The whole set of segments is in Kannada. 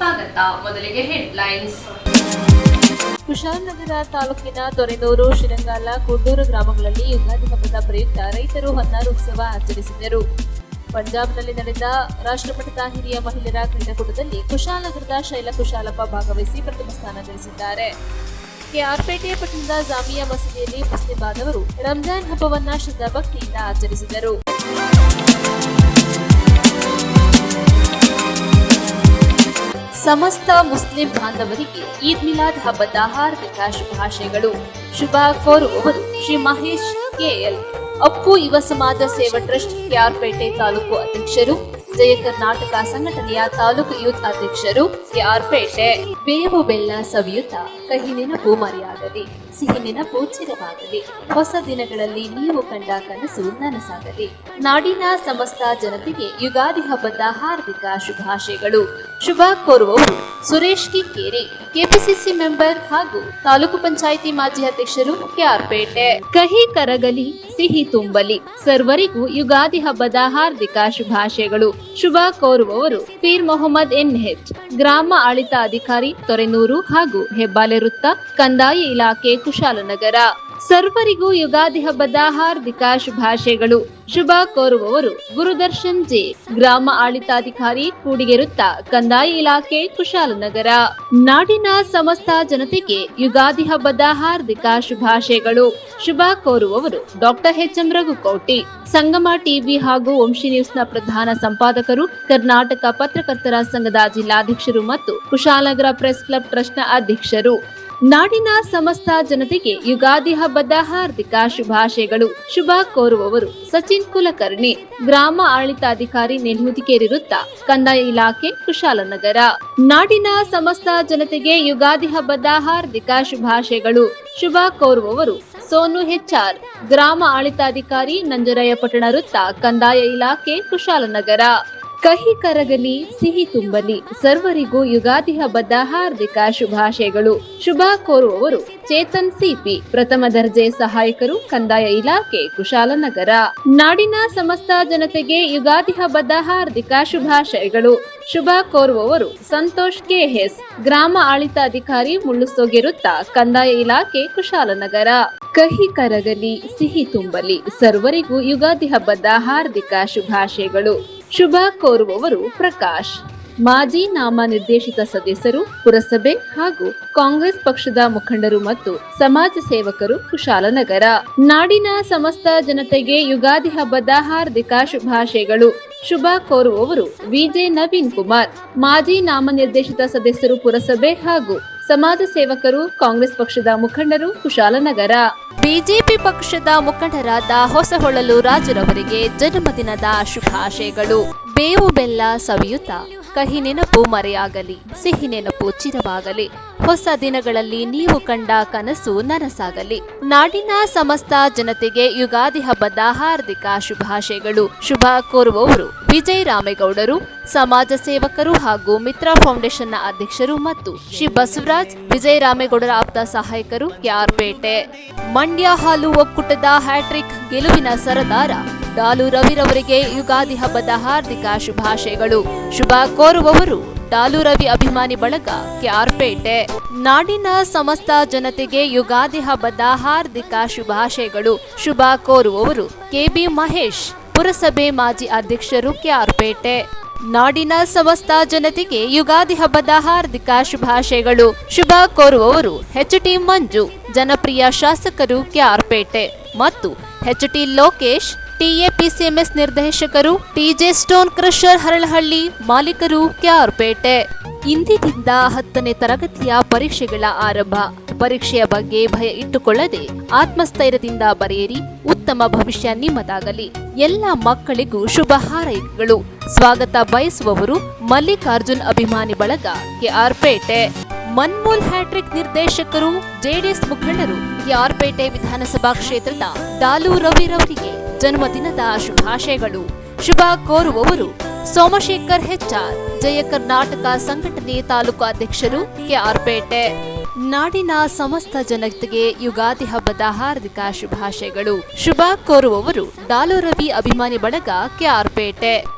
ಸ್ವಾಗತ. ಮೊದಲಿಗೆ ಹೆಡ್ಲೈನ್ಸ್. ಕುಶಾಲನಗರ ತಾಲೂಕಿನ ತೊರೆನೂರು, ಶಿರಂಗಾಲ, ಕುಡ್ಡೂರು ಗ್ರಾಮಗಳಲ್ಲಿ ಯುಗಾದಿ ಹಬ್ಬದ ಪ್ರಯುಕ್ತ ರೈತರು ಹೊನ್ನಾರೋತ್ಸವ ಆಚರಿಸಿದರು. ಪಂಜಾಬ್ನಲ್ಲಿ ನಡೆದ ರಾಷ್ಟ್ರಮಟ್ಟದ ಹಿರಿಯ ಮಹಿಳೆಯರ ಕ್ರೀಡಾಕೂಟದಲ್ಲಿ ಕುಶಾಲನಗರದ ಶೈಲ ಕುಶಾಲಪ್ಪ ಭಾಗವಹಿಸಿ ಪ್ರಥಮ ಸ್ಥಾನ ಗಳಿಸಿದ್ದಾರೆ. ಕೆಆರ್ಪೇಟೆ ಪಟ್ಟಣದ ಜಾಮಿಯಾ ಮಸೀದಿಯಲ್ಲಿ ಮುಸ್ಲಿಂ ಬಾಂಧವರು ರಂಜಾನ್ ಹಬ್ಬವನ್ನ ಶ್ರದ್ಧಾಭಕ್ತಿಯಿಂದ ಆಚರಿಸಿದರು. ಸಮಸ್ತ ಮುಸ್ಲಿಂ ಬಾಂಧವರಿಗೆ ಈದ್ ಮಿಲಾದ್ ಹಬ್ಬದ ಹಾರ್ದಿಕ ಶುಭಾಶಯಗಳು. ಶುಭ ಕೋರುವವರು ಶ್ರೀ ಮಹೇಶ್ ಕೆಎಲ್, ಅಪ್ಪು ಯುವ ಸಮಾಜ ಸೇವಾ ಟ್ರಸ್ಟ್ ಕೆಆರ್ಪೇಟೆ ತಾಲೂಕು ಅಧ್ಯಕ್ಷರು, ಜಯ ಕರ್ನಾಟಕ ಸಂಘಟನೆಯ ತಾಲೂಕು ಯೂತ್ ಅಧ್ಯಕ್ಷರು ಕೆಆರ್ಪೇಟೆ. ಬೇವು ಬೆಲ್ಲ ಸವಿಯುತ್ತ ಕಹಿ ನೆನಪು ಮರೆಯಾಗಲಿ, ಸಿಹಿ ನೆನಪು ಚಿರವಾಗಲಿ. ಹೊಸ ದಿನಗಳಲ್ಲಿ ನೀವು ಕಂಡ ಕನಸು ನನಸಾಗಲಿ. ನಾಡಿನ ಸಮಸ್ತ ಜನತೆಗೆ ಯುಗಾದಿ ಹಬ್ಬದ ಹಾರ್ದಿಕ ಶುಭಾಶಯಗಳು. ಶುಭ ಕೋರುವವರು ಸುರೇಶ್ ಕಿಕ್ಕೇರಿ, ಕೆಪಿಸಿಸಿ ಮೆಂಬರ್ ಹಾಗೂ ತಾಲೂಕು ಪಂಚಾಯಿತಿ ಮಾಜಿ ಅಧ್ಯಕ್ಷರು ಕೆಆರ್ಪೇಟೆ. ಕಹಿ ಕರಗಲಿ, ಸಿಹಿ ತುಂಬಲಿ. ಸರ್ವರಿಗೂ ಯುಗಾದಿ ಹಬ್ಬದ ಹಾರ್ದಿಕ ಶುಭಾಶಯಗಳು. ಶುಭ ಕೋರುವವರು ಪೀರ್ ಮೊಹಮ್ಮದ್ ಎನ್ಎಚ್, ಗ್ರಾಮ ಆಡಳಿತಾಧಿಕಾರಿ ತೊರೆನೂರು ಹಾಗೂ ಹೆಬ್ಬಾಲೆ ವೃತ್ತ, ಕಂದಾಯ ಇಲಾಖೆ ಕುಶಾಲನಗರ. ಸರ್ವರಿಗೂ ಯುಗಾದಿ ಹಬ್ಬದ ಹಾರ್ದಿಕ ಶುಭಾಶಯಗಳು. ಶುಭ ಕೋರುವವರು ಗುರುದರ್ಶನ್ ಜೆ, ಗ್ರಾಮ ಆಡಳಿತಾಧಿಕಾರಿ ಕೂಡಿಗೆ ವೃತ್ತ, ಕಂದಾಯ ಇಲಾಖೆ ಕುಶಾಲನಗರ. ನಾಡಿನ ಸಮಸ್ತ ಜನತೆಗೆ ಯುಗಾದಿ ಹಬ್ಬದ ಹಾರ್ದಿಕ ಶುಭಾಶಯಗಳು. ಶುಭ ಕೋರುವವರು ಡಾಕ್ಟರ್ ಎಚ್ಎಂ ರಘುಕೋಟಿ, ಸಂಗಮ ಟಿವಿ ಹಾಗೂ ವಂಶಿ ನ್ಯೂಸ್ನ ಪ್ರಧಾನ ಸಂಪಾದಕರು, ಕರ್ನಾಟಕ ಪತ್ರಕರ್ತರ ಸಂಘದ ಜಿಲ್ಲಾಧ್ಯಕ್ಷರು ಮತ್ತು ಕುಶಾಲನಗರ ಪ್ರೆಸ್ ಕ್ಲಬ್ ಟ್ರಸ್ಟ್ನ ಅಧ್ಯಕ್ಷರು. ನಾಡಿನ ಸಮಸ್ತ ಜನತೆಗೆ ಯುಗಾದಿ ಹಬ್ಬದ ಹಾರ್ದಿಕ ಶುಭಾಶಯಗಳು. ಶುಭ ಕೋರುವವರು ಸಚಿನ್ ಕುಲಕರ್ಣಿ, ಗ್ರಾಮ ಆಡಳಿತಾಧಿಕಾರಿ ನೆಲಹುದಿಕೇರಿ ವೃತ್ತ, ಕಂದಾಯ ಇಲಾಖೆ ಕುಶಾಲನಗರ. ನಾಡಿನ ಸಮಸ್ತ ಜನತೆಗೆ ಯುಗಾದಿ ಹಬ್ಬದ ಹಾರ್ದಿಕ ಶುಭಾಶಯಗಳು. ಶುಭ ಕೋರುವವರು ಸೋನು ಹೆಚ್ಆರ್, ಗ್ರಾಮ ಆಡಳಿತಾಧಿಕಾರಿ ನಂಜರಾಯಪಟ್ಟಣ ವೃತ್ತ, ಕಂದಾಯ ಇಲಾಖೆ ಕುಶಾಲನಗರ. ಕಹಿ ಕರಗಲಿ, ಸಿಹಿ ತುಂಬಲಿ. ಸರ್ವರಿಗೂ ಯುಗಾದಿ ಹಬ್ಬದ ಹಾರ್ದಿಕ ಶುಭಾಶಯಗಳು. ಶುಭ ಕೋರುವವರು ಚೇತನ್ ಸಿಪಿ, ಪ್ರಥಮ ದರ್ಜೆ ಸಹಾಯಕರು, ಕಂದಾಯ ಇಲಾಖೆ ಕುಶಾಲನಗರ. ನಾಡಿನ ಸಮಸ್ತ ಜನತೆಗೆ ಯುಗಾದಿ ಹಬ್ಬದ ಹಾರ್ದಿಕ ಶುಭಾಶಯಗಳು. ಶುಭ ಕೋರುವವರು ಸಂತೋಷ್ ಕೆಎಸ್, ಗ್ರಾಮ ಆಡಳಿತಾಧಿಕಾರಿ ಮುಳ್ಳುಸೋಗೆ ವೃತ್ತ, ಕಂದಾಯ ಇಲಾಖೆ ಕುಶಾಲನಗರ. ಕಹಿ ಕರಗಲಿ, ಸಿಹಿ ತುಂಬಲಿ. ಸರ್ವರಿಗೂ ಯುಗಾದಿ ಹಬ್ಬದ ಹಾರ್ದಿಕ ಶುಭಾಶಯಗಳು. ಶುಭ ಕೋರುವವರು ಪ್ರಕಾಶ್, ಮಾಜಿ ನಾಮ ನಿರ್ದೇಶಿತ ಸದಸ್ಯರು, ಪುರಸಭೆ ಹಾಗೂ ಕಾಂಗ್ರೆಸ್ ಪಕ್ಷದ ಮುಖಂಡರು ಮತ್ತು ಸಮಾಜ ಸೇವಕರು ಕುಶಾಲನಗರ. ನಾಡಿನ ಸಮಸ್ತ ಜನತೆಗೆ ಯುಗಾದಿ ಹಬ್ಬದ ಹಾರ್ದಿಕ ಶುಭಾಶಯಗಳು. ಶುಭ ಕೋರುವವರು ವಿಜೆ ನವೀನ್ ಕುಮಾರ್, ಮಾಜಿ ನಾಮನಿರ್ದೇಶಿತ ಸದಸ್ಯರು, ಪುರಸಭೆ ಹಾಗೂ ಸಮಾಜ ಸೇವಕರು, ಕಾಂಗ್ರೆಸ್ ಪಕ್ಷದ ಮುಖಂಡರು ಕುಶಾಲನಗರ. ಬಿಜೆಪಿ ಪಕ್ಷದ ಮುಖಂಡರಾದ ಹೊಸಹೊಳಲು ರಾಜುರವರಿಗೆ ಜನ್ಮದಿನದ ಶುಭಾಶಯಗಳು. ಬೇವು ಬೆಲ್ಲ ಸವಿಯುತ್ತ ಕಹಿ ನೆನಪು ಮರೆಯಾಗಲಿ, ಸಿಹಿ ನೆನಪು ಚಿರವಾಗಲಿ. ಹೊಸ ದಿನಗಳಲ್ಲಿ ನೀವು ಕಂಡ ಕನಸು ನನಸಾಗಲಿ. ನಾಡಿನ ಸಮಸ್ತ ಜನತೆಗೆ ಯುಗಾದಿ ಹಬ್ಬದ ಹಾರ್ದಿಕ ಶುಭಾಶಯಗಳು. ಶುಭ ಕೋರುವವರು ವಿಜಯ್ ರಾಮೇಗೌಡರು, ಸಮಾಜ ಸೇವಕರು ಹಾಗೂ ಮಿತ್ರ ಫೌಂಡೇಶನ್ನ ಅಧ್ಯಕ್ಷರು ಮತ್ತು ಶ್ರೀ ಬಸವರಾಜ್ ವಿಜಯ್ ರಾಮೇಗೌಡರ ಆಪ್ತ ಸಹಾಯಕರು ಕೆಆರ್ಪೇಟೆ. ಮಂಡ್ಯ ಹಾಲು ಒಕ್ಕೂಟದ ಹ್ಯಾಟ್ರಿಕ್ ಗೆಲುವಿನ ಸರದಾರ ಡಾಲು ರವಿರವರಿಗೆ ಯುಗಾದಿ ಹಬ್ಬದ ಹಾರ್ದಿಕ ಶುಭಾಶಯಗಳು. ಶುಭ ಕೋರುವವರು ಡಾಲು ರವಿ ಅಭಿಮಾನಿ ಬಳಗ ಕೆಆರ್ಪೇಟೆ. ನಾಡಿನ ಸಮಸ್ತ ಜನತೆಗೆ ಯುಗಾದಿ ಹಬ್ಬದ ಹಾರ್ದಿಕ ಶುಭಾಶಯಗಳು. ಶುಭ ಕೋರುವವರು ಕೆಬಿ ಮಹೇಶ್, ಪುರಸಭೆ ಮಾಜಿ ಅಧ್ಯಕ್ಷರು ಕೆಆರ್ಪೇಟೆ. ನಾಡಿನ ಸಮಸ್ತ ಜನತೆಗೆ ಯುಗಾದಿ ಹಬ್ಬದ ಹಾರ್ದಿಕ ಶುಭಾಶಯಗಳು. ಶುಭ ಕೋರುವವರು ಎಚ್ಟಿ ಮಂಜು, ಜನಪ್ರಿಯ ಶಾಸಕರು ಕೆಆರ್ಪೇಟೆ ಮತ್ತು ಎಚ್ಟಿ ಲೋಕೇಶ್, ಟಿಎಪಿಸಿಎಂಎಸ್ ನಿರ್ದೇಶಕರು, ಟಿಜೆ ಸ್ಟೋನ್ ಕ್ರಷರ್ ಹರಳಹಳ್ಳಿ ಮಾಲೀಕರು ಕೆಆರ್ಪೇಟೆ. ಇಂದಿನಿಂದ 10ನೇ ತರಗತಿಯ ಪರೀಕ್ಷೆಗಳ ಆರಂಭ. ಪರೀಕ್ಷೆಯ ಬಗ್ಗೆ ಭಯ ಇಟ್ಟುಕೊಳ್ಳದೆ ಆತ್ಮಸ್ಥೈರ್ಯದಿಂದ ಬರೆಯಿರಿ. ಉತ್ತಮ ಭವಿಷ್ಯ ನಿಮ್ಮದಾಗಲಿ. ಎಲ್ಲ ಮಕ್ಕಳಿಗೂ ಶುಭ ಹಾರೈಕೆಗಳು. ಸ್ವಾಗತ ಬಯಸುವವರು ಮಲ್ಲಿಕಾರ್ಜುನ್ ಅಭಿಮಾನಿ ಬಳಗ ಕೆಆರ್ಪೇಟೆ. ಮನ್ಮೂಲ್ ಹ್ಯಾಟ್ರಿಕ್ ನಿರ್ದೇಶಕರು, ಜೆಡಿಎಸ್ ಮುಖಂಡರು ಕೆಆರ್ಪೇಟೆ ವಿಧಾನಸಭಾ ಕ್ಷೇತ್ರದ ಡಾಲು ರವಿರವರಿಗೆ ಜನ್ಮದಿನದ ಶುಭಾಶಯಗಳು. ಶುಭ ಕೋರುವವರು ಸೋಮಶೇಖರ್ ಹೆಚ್ಆರ್, ಜಯ ಕರ್ನಾಟಕ ಸಂಘಟನೆ ತಾಲೂಕು ಅಧ್ಯಕ್ಷರು ಕೆಆರ್ಪೇಟೆ. ನಾಡಿನ ಸಮಸ್ತ ಜನತೆಗೆ ಯುಗಾದಿ ಹಬ್ಬದ ಹಾರ್ದಿಕ ಶುಭಾಶಯಗಳು. ಶುಭ ಕೋರುವವರು ಡಾಲು ರವಿ ಅಭಿಮಾನಿ ಬಳಗ ಕೆಆರ್ಪೇಟೆ.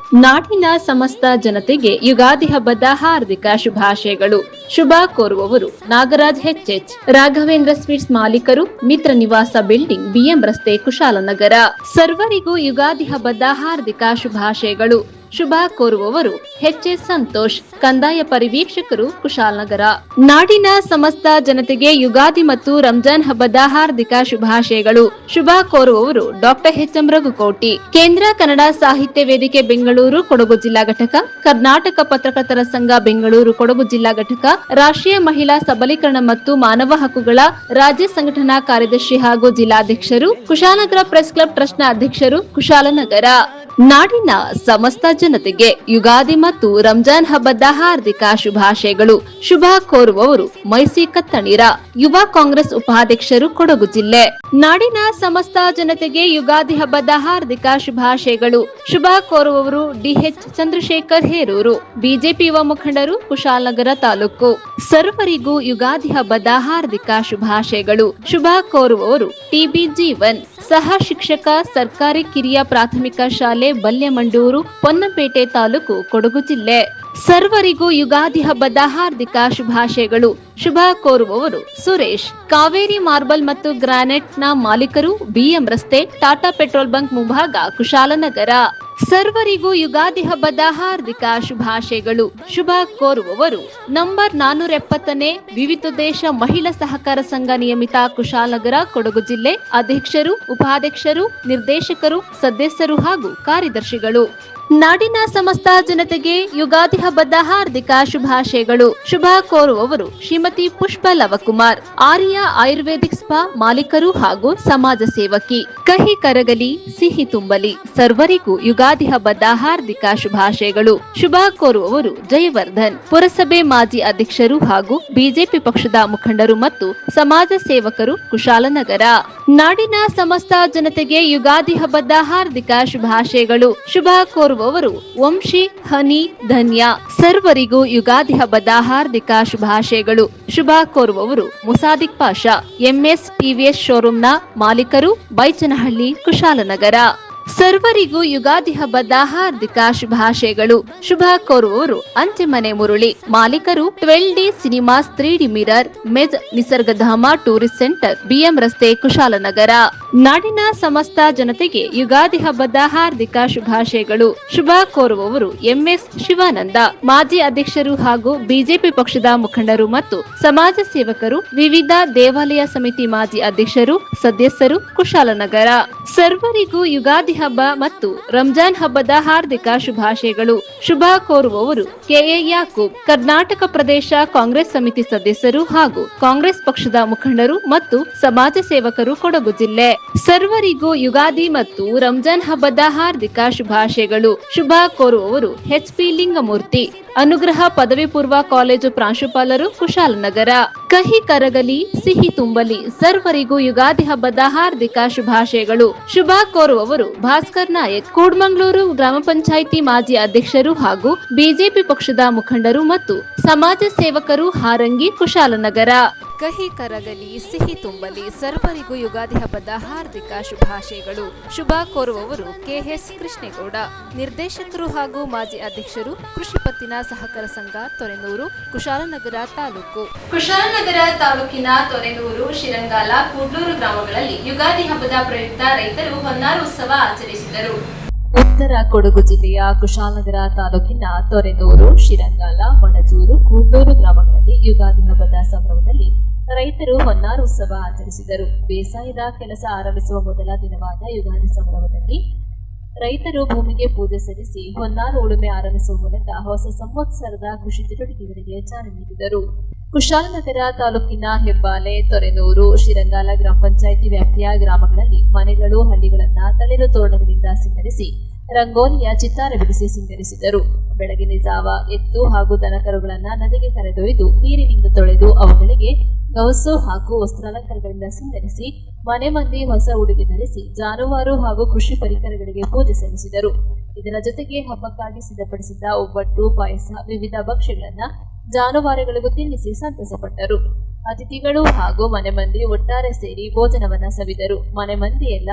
ನಾಡಿನ ಸಮಸ್ತ ಜನತೆಗೆ ಯುಗಾದಿ ಹಬ್ಬದ ಹಾರ್ದಿಕ ಶುಭಾಶಯಗಳು. ಶುಭ ಕೋರುವವರು ನಾಗರಾಜ್ ಎಚ್ಎಚ್, ರಾಘವೇಂದ್ರ ಸ್ವೀಟ್ಸ್ ಮಾಲೀಕರು, ಮಿತ್ರ ನಿವಾಸ ಬಿಲ್ಡಿಂಗ್, ಬಿಎಂ ರಸ್ತೆ, ಕುಶಾಲನಗರ. ಸರ್ವರಿಗೂ ಯುಗಾದಿ ಹಬ್ಬದ ಹಾರ್ದಿಕ ಶುಭಾಶಯಗಳು. ಶುಭ ಕೋರುವವರು ಎಚ್ಎಸ್ ಸಂತೋಷ್, ಕಂದಾಯ ಪರಿವೀಕ್ಷಕರು, ಕುಶಾಲನಗರ. ನಾಡಿನ ಸಮಸ್ತ ಜನತೆಗೆ ಯುಗಾದಿ ಮತ್ತು ರಂಜಾನ್ ಹಬ್ಬದ ಹಾರ್ದಿಕ ಶುಭಾಶಯಗಳು. ಶುಭ ಕೋರುವವರು ಡಾಕ್ಟರ್ ಎಚ್ಎಂ ರಘುಕೋಟಿ, ಕೇಂದ್ರ ಕನ್ನಡ ಸಾಹಿತ್ಯ ವೇದಿಕೆ ಬೆಂಗಳೂರು ಕೊಡಗು ಜಿಲ್ಲಾ ಘಟಕ, ಕರ್ನಾಟಕ ಪತ್ರಕರ್ತರ ಸಂಘ ಬೆಂಗಳೂರು ಕೊಡಗು ಜಿಲ್ಲಾ ಘಟಕ, ರಾಷ್ಟ್ರೀಯ ಮಹಿಳಾ ಸಬಲೀಕರಣ ಮತ್ತು ಮಾನವ ಹಕ್ಕುಗಳ ರಾಜ್ಯ ಸಂಘಟನಾ ಕಾರ್ಯದರ್ಶಿ ಹಾಗೂ ಜಿಲ್ಲಾಧ್ಯಕ್ಷರು, ಕುಶಾಲನಗರ ಪ್ರೆಸ್ ಕ್ಲಬ್ ಟ್ರಸ್ಟ್ನ ಅಧ್ಯಕ್ಷರು, ಕುಶಾಲನಗರ. ನಾಡಿನ ಸಮಸ್ತ ಜನತೆಗೆ ಯುಗಾದಿ ಮತ್ತು ರಂಜಾನ್ ಹಬ್ಬದ ಹಾರ್ದಿಕ ಶುಭಾಶಯಗಳು. ಶುಭ ಕೋರುವವರು ಮೈಸಿ ಕತ್ತಣಿರ, ಯುವ ಕಾಂಗ್ರೆಸ್ ಉಪಾಧ್ಯಕ್ಷರು, ಕೊಡಗು ಜಿಲ್ಲೆ. ನಾಡಿನ ಸಮಸ್ತ ಜನತೆಗೆ ಯುಗಾದಿ ಹಬ್ಬದ ಹಾರ್ದಿಕ ಶುಭಾಶಯಗಳು. ಶುಭ ಕೋರುವವರು ಡಿಎಚ್ ಚಂದ್ರಶೇಖರ್ ಹೇರೂರು, ಬಿಜೆಪಿ ಯುವ ಮುಖಂಡರು, ಕುಶಾಲನಗರ ತಾಲೂಕು. ಸರ್ವರಿಗೂ ಯುಗಾದಿ ಹಬ್ಬದ ಹಾರ್ದಿಕ ಶುಭಾಶಯಗಳು. ಶುಭ ಕೋರುವವರು ಟಿಬಿ ಜೀವನ್, ಸಹ ಶಿಕ್ಷಕ, ಸರ್ಕಾರಿ ಕಿರಿಯ ಪ್ರಾಥಮಿಕ ಶಾಲೆ, ಬಲ್ಯಮಂಡೂರು, ಪೊನ್ನಂಪೇಟೆ ತಾಲೂಕು, ಕೊಡಗು ಜಿಲ್ಲೆ. ಸರ್ವರಿಗೂ ಯುಗಾದಿ ಹಬ್ಬದ ಹಾರ್ದಿಕ ಶುಭಾಶಯಗಳು. ಶುಭ ಕೋರುವವರು ಸುರೇಶ್, ಕಾವೇರಿ ಮಾರ್ಬಲ್ ಮತ್ತು ಗ್ರಾನೈಟ್ ನ ಮಾಲೀಕರು, ಬಿಎಂ ರಸ್ತೆ, ಟಾಟಾ ಪೆಟ್ರೋಲ್ ಬಂಕ್ ಮುಂಭಾಗ, ಕುಶಾಲನಗರ. ಸರ್ವರಿಗೂ ಯುಗಾದಿ ಹಬ್ಬದ ಹಾರ್ದಿಕ ಶುಭಾಶಯಗಳು. ಶುಭ ಕೋರುವವರು ನಂಬರ್ 470ನೇ ವಿವಿಧ ದೇಶ ಮಹಿಳಾ ಸಹಕಾರ ಸಂಘ ನಿಯಮಿತ, ಕುಶಾಲನಗರ, ಕೊಡಗು ಜಿಲ್ಲೆ. ಅಧ್ಯಕ್ಷರು, ಉಪಾಧ್ಯಕ್ಷರು, ನಿರ್ದೇಶಕರು, ಸದಸ್ಯರು ಹಾಗೂ ಕಾರ್ಯದರ್ಶಿಗಳು. ನಾಡಿನ ಸಮಸ್ತ ಜನತೆಗೆ ಯುಗಾದಿ ಹಬ್ಬದ ಹಾರ್ದಿಕ ಶುಭಾಶಯಗಳು. ಶುಭ ಕೋರುವವರು ಶ್ರೀಮತಿ ಪುಷ್ಪ ಲವಕುಮಾರ್, ಆರ್ಯ ಆಯುರ್ವೇದಿಕ್ ಸ್ಪಾ ಮಾಲೀಕರು ಹಾಗೂ ಸಮಾಜ ಸೇವಕಿ. ಕಹಿ ಕರಗಲಿ, ಸಿಹಿ ತುಂಬಲಿ. ಸರ್ವರಿಗೂ ಯುಗಾದಿ ಹಬ್ಬದ ಹಾರ್ದಿಕ ಶುಭಾಶಯಗಳು. ಶುಭ ಕೋರುವವರು ಜಯವರ್ಧನ್, ಪುರಸಭೆ ಮಾಜಿ ಅಧ್ಯಕ್ಷರು ಹಾಗೂ ಬಿಜೆಪಿ ಪಕ್ಷದ ಮುಖಂಡರು ಮತ್ತು ಸಮಾಜ ಸೇವಕರು, ಕುಶಾಲನಗರ. ನಾಡಿನ ಸಮಸ್ತ ಜನತೆಗೆ ಯುಗಾದಿ ಹಬ್ಬದ ಹಾರ್ದಿಕ ಶುಭಾಶಯಗಳು. ಶುಭ ಕೋರುವವರು ವಂಶಿ, ಹನಿ, ಧನ್ಯ. ಸರ್ವರಿಗೂ ಯುಗಾದಿ ಹಬ್ಬದ ಹಾರ್ದಿಕ ಶುಭಾಶಯಗಳು. ಶುಭ ಕೋರುವವರು ಮುಸಾದಿಕ್ ಪಾಷಾ, ಎಂಎಸ್ ಟಿವಿಎಸ್ ಶೋರೂಮ್ನ ಮಾಲೀಕರು, ಬೈಚನಹಳ್ಳಿ, ಕುಶಾಲನಗರ. ಸರ್ವರಿಗೂ ಯುಗಾದಿ ಹಬ್ಬದ ಹಾರ್ದಿಕ ಶುಭಾಶಯಗಳು. ಶುಭ ಕೋರುವವರು ಅಂಚೆಮನೆ ಮುರುಳಿ, ಮಾಲೀಕರು, 12D cinemas, 3D mirror, maze, Nisargadhama tourist centre, BM ರಸ್ತೆ, ಕುಶಾಲನಗರ. ನಾಡಿನ ಸಮಸ್ತ ಜನತೆಗೆ ಯುಗಾದಿ ಹಬ್ಬದ ಹಾರ್ದಿಕ ಶುಭಾಶಯಗಳು. ಶುಭ ಕೋರುವವರು ಎಂಎಸ್ ಶಿವಾನಂದ, ಮಾಜಿ ಅಧ್ಯಕ್ಷರು ಹಾಗೂ ಬಿಜೆಪಿ ಪಕ್ಷದ ಮುಖಂಡರು ಮತ್ತು ಸಮಾಜ ಸೇವಕರು, ವಿವಿಧ ದೇವಾಲಯ ಸಮಿತಿ ಮಾಜಿ ಅಧ್ಯಕ್ಷರು, ಸದಸ್ಯರು, ಕುಶಾಲನಗರ. ಸರ್ವರಿಗೂ ಯುಗಾದಿ ಹಬ್ಬ ಮತ್ತು ರಂಜಾನ್ ಹಬ್ಬದ ಹಾರ್ದಿಕ ಶುಭಾಶಯಗಳು. ಶುಭ ಕೋರುವವರು ಕೆಎ ಯಾಕೂಬ್, ಕರ್ನಾಟಕ ಪ್ರದೇಶ ಕಾಂಗ್ರೆಸ್ ಸಮಿತಿ ಸದಸ್ಯರು ಹಾಗೂ ಕಾಂಗ್ರೆಸ್ ಪಕ್ಷದ ಮುಖಂಡರು ಮತ್ತು ಸಮಾಜ ಸೇವಕರು, ಕೊಡಗು ಜಿಲ್ಲೆ. ಸರ್ವರಿಗೂ ಯುಗಾದಿ ಮತ್ತು ರಂಜಾನ್ ಹಬ್ಬದ ಹಾರ್ದಿಕ ಶುಭಾಶಯಗಳು. ಶುಭ ಕೋರುವವರು ಎಚ್ಪಿ ಲಿಂಗಮೂರ್ತಿ, ಅನುಗ್ರಹ ಪದವಿ ಪೂರ್ವ ಕಾಲೇಜು ಪ್ರಾಂಶುಪಾಲರು, ಕುಶಾಲನಗರ. ಕಹಿ ಕರಗಲಿ, ಸಿಹಿ ತುಂಬಲಿ. ಸರ್ವರಿಗೂ ಯುಗಾದಿ ಹಬ್ಬದ ಹಾರ್ದಿಕ ಶುಭಾಶಯಗಳು. ಶುಭ ಕೋರುವವರು ಭಾಸ್ಕರ್ ನಾಯಕ್, ಕೂಡ್ಮಂಗ್ಳೂರು ಗ್ರಾಮ ಪಂಚಾಯಿತಿ ಮಾಜಿ ಅಧ್ಯಕ್ಷರು ಹಾಗೂ ಬಿಜೆಪಿ ಪಕ್ಷದ ಮುಖಂಡರು ಮತ್ತು ಸಮಾಜ ಸೇವಕರು, ಹಾರಂಗಿ, ಕುಶಾಲನಗರ. ಕಹಿ ಕರಗಲಿ, ಸಿಹಿ ತುಂಬಲಿ. ಸರ್ವರಿಗೂ ಯುಗಾದಿ ಹಬ್ಬದ ಹಾರ್ದಿಕ ಶುಭಾಶಯಗಳು. ಶುಭ ಕೋರುವವರು ಕೆಎಸ್ ಕೃಷ್ಣೇಗೌಡ, ನಿರ್ದೇಶಕರು ಹಾಗೂ ಮಾಜಿ ಅಧ್ಯಕ್ಷರು, ಕೃಷಿ ಪತ್ತಿನ ಸಹಕಾರ ಸಂಘ, ತೊರೆನೂರು, ಕುಶಾಲನಗರ ತಾಲೂಕು. ಕುಶಾಲನಗರ ತಾಲೂಕಿನ ತೊರೆನೂರು, ಶಿರಂಗಾಲ, ಕೂಡ್ಲೂರು ಗ್ರಾಮಗಳಲ್ಲಿ ಯುಗಾದಿ ಹಬ್ಬದ ಪ್ರಯುಕ್ತ ರೈತರು ಹೊನ್ನಾರು ಉತ್ಸವ ಆಚರಿಸಿದರು. ಉತ್ತರ ಕೊಡಗು ಜಿಲ್ಲೆಯ ಕುಶಾಲನಗರ ತಾಲೂಕಿನ ತೊರೆನೂರು, ಶಿರಂಗಾಲ, ಮಣಜೂರು, ಕೂಡ್ಲೂರು ಗ್ರಾಮಗಳಲ್ಲಿ ಯುಗಾದಿ ಹಬ್ಬದ ಸಂಭ್ರಮದಲ್ಲಿ ರೈತರು ಹೊನ್ನಾರು ಉತ್ಸವ ಆಚರಿಸಿದರು. ಬೇಸಾಯದ ಕೆಲಸ ಆರಂಭಿಸುವ ಮೊದಲ ದಿನವಾದ ಯುಗಾದಿ ಸಂಭ್ರಮದಲ್ಲಿ ರೈತರು ಭೂಮಿಗೆ ಪೂಜೆ ಸಲ್ಲಿಸಿ ಹೊನ್ನಾರು ಉಳುಮೆ ಆರಂಭಿಸುವ ಮೂಲಕ ಹೊಸ ಸಂವತ್ಸರದ ಕೃಷಿ ಚಟುವಟಿಕೆಗಳಿಗೆ ಚಾಲನೆ ನೀಡಿದರು. ಕುಶಾಲನಗರ ತಾಲೂಕಿನ ಹೆಬ್ಬಾಲೆ, ತೊರೆನೂರು, ಶಿರಂಗಾಲ ಗ್ರಾಮ ಪಂಚಾಯಿತಿ ವ್ಯಾಪ್ತಿಯ ಗ್ರಾಮಗಳಲ್ಲಿ ಮನೆಗಳು, ಹಳ್ಳಿಗಳನ್ನ ತಳಿರು ತೋರಣಗಳಿಂದ ಸಿಂಗರಿಸಿ ರಂಗೋಲಿಯ ಚಿತ್ತಾರ ಬಿಡಿಸಿ ಸಿಂಗರಿಸಿದರು. ಬೆಳಗಿನ ಜಾವ ಎತ್ತು ಹಾಗೂ ದನಕರುಗಳನ್ನ ನದಿಗೆ ಕರೆದೊಯ್ದು ನೀರಿನಿಂದ ತೊಳೆದು ಅವುಗಳಿಗೆ ಗವಸು ಹಾಗೂ ವಸ್ತ್ರಾಲಂಕಾರಗಳಿಂದ ಸಿಂಗರಿಸಿ ಮನೆ ಮಂದಿ ಹೊಸ ಉಡುಗೆ ಧರಿಸಿ ಜಾನುವಾರು ಹಾಗೂ ಕೃಷಿ ಪರಿಕರಗಳಿಗೆ ಪೂಜೆ ಸಲ್ಲಿಸಿದರು. ಇದರ ಜೊತೆಗೆ ಹಬ್ಬಕ್ಕಾಗಿ ಸಿದ್ಧಪಡಿಸಿದ್ದ ಒಬ್ಬಟ್ಟು, ಪಾಯಸ, ವಿವಿಧ ಭಕ್ಷ್ಯಗಳನ್ನ ಜಾನುವಾರುಗಳಿಗೂ ತಿನ್ನಿಸಿ ಸಂತಸಪಟ್ಟರು. ಅತಿಥಿಗಳು ಹಾಗೂ ಮನೆ ಮಂದಿ ಒಟ್ಟಾರೆ ಸೇರಿ ಭೋಜನವನ್ನ ಸವಿದರು. ಮನೆ ಮಂದಿಯೆಲ್ಲ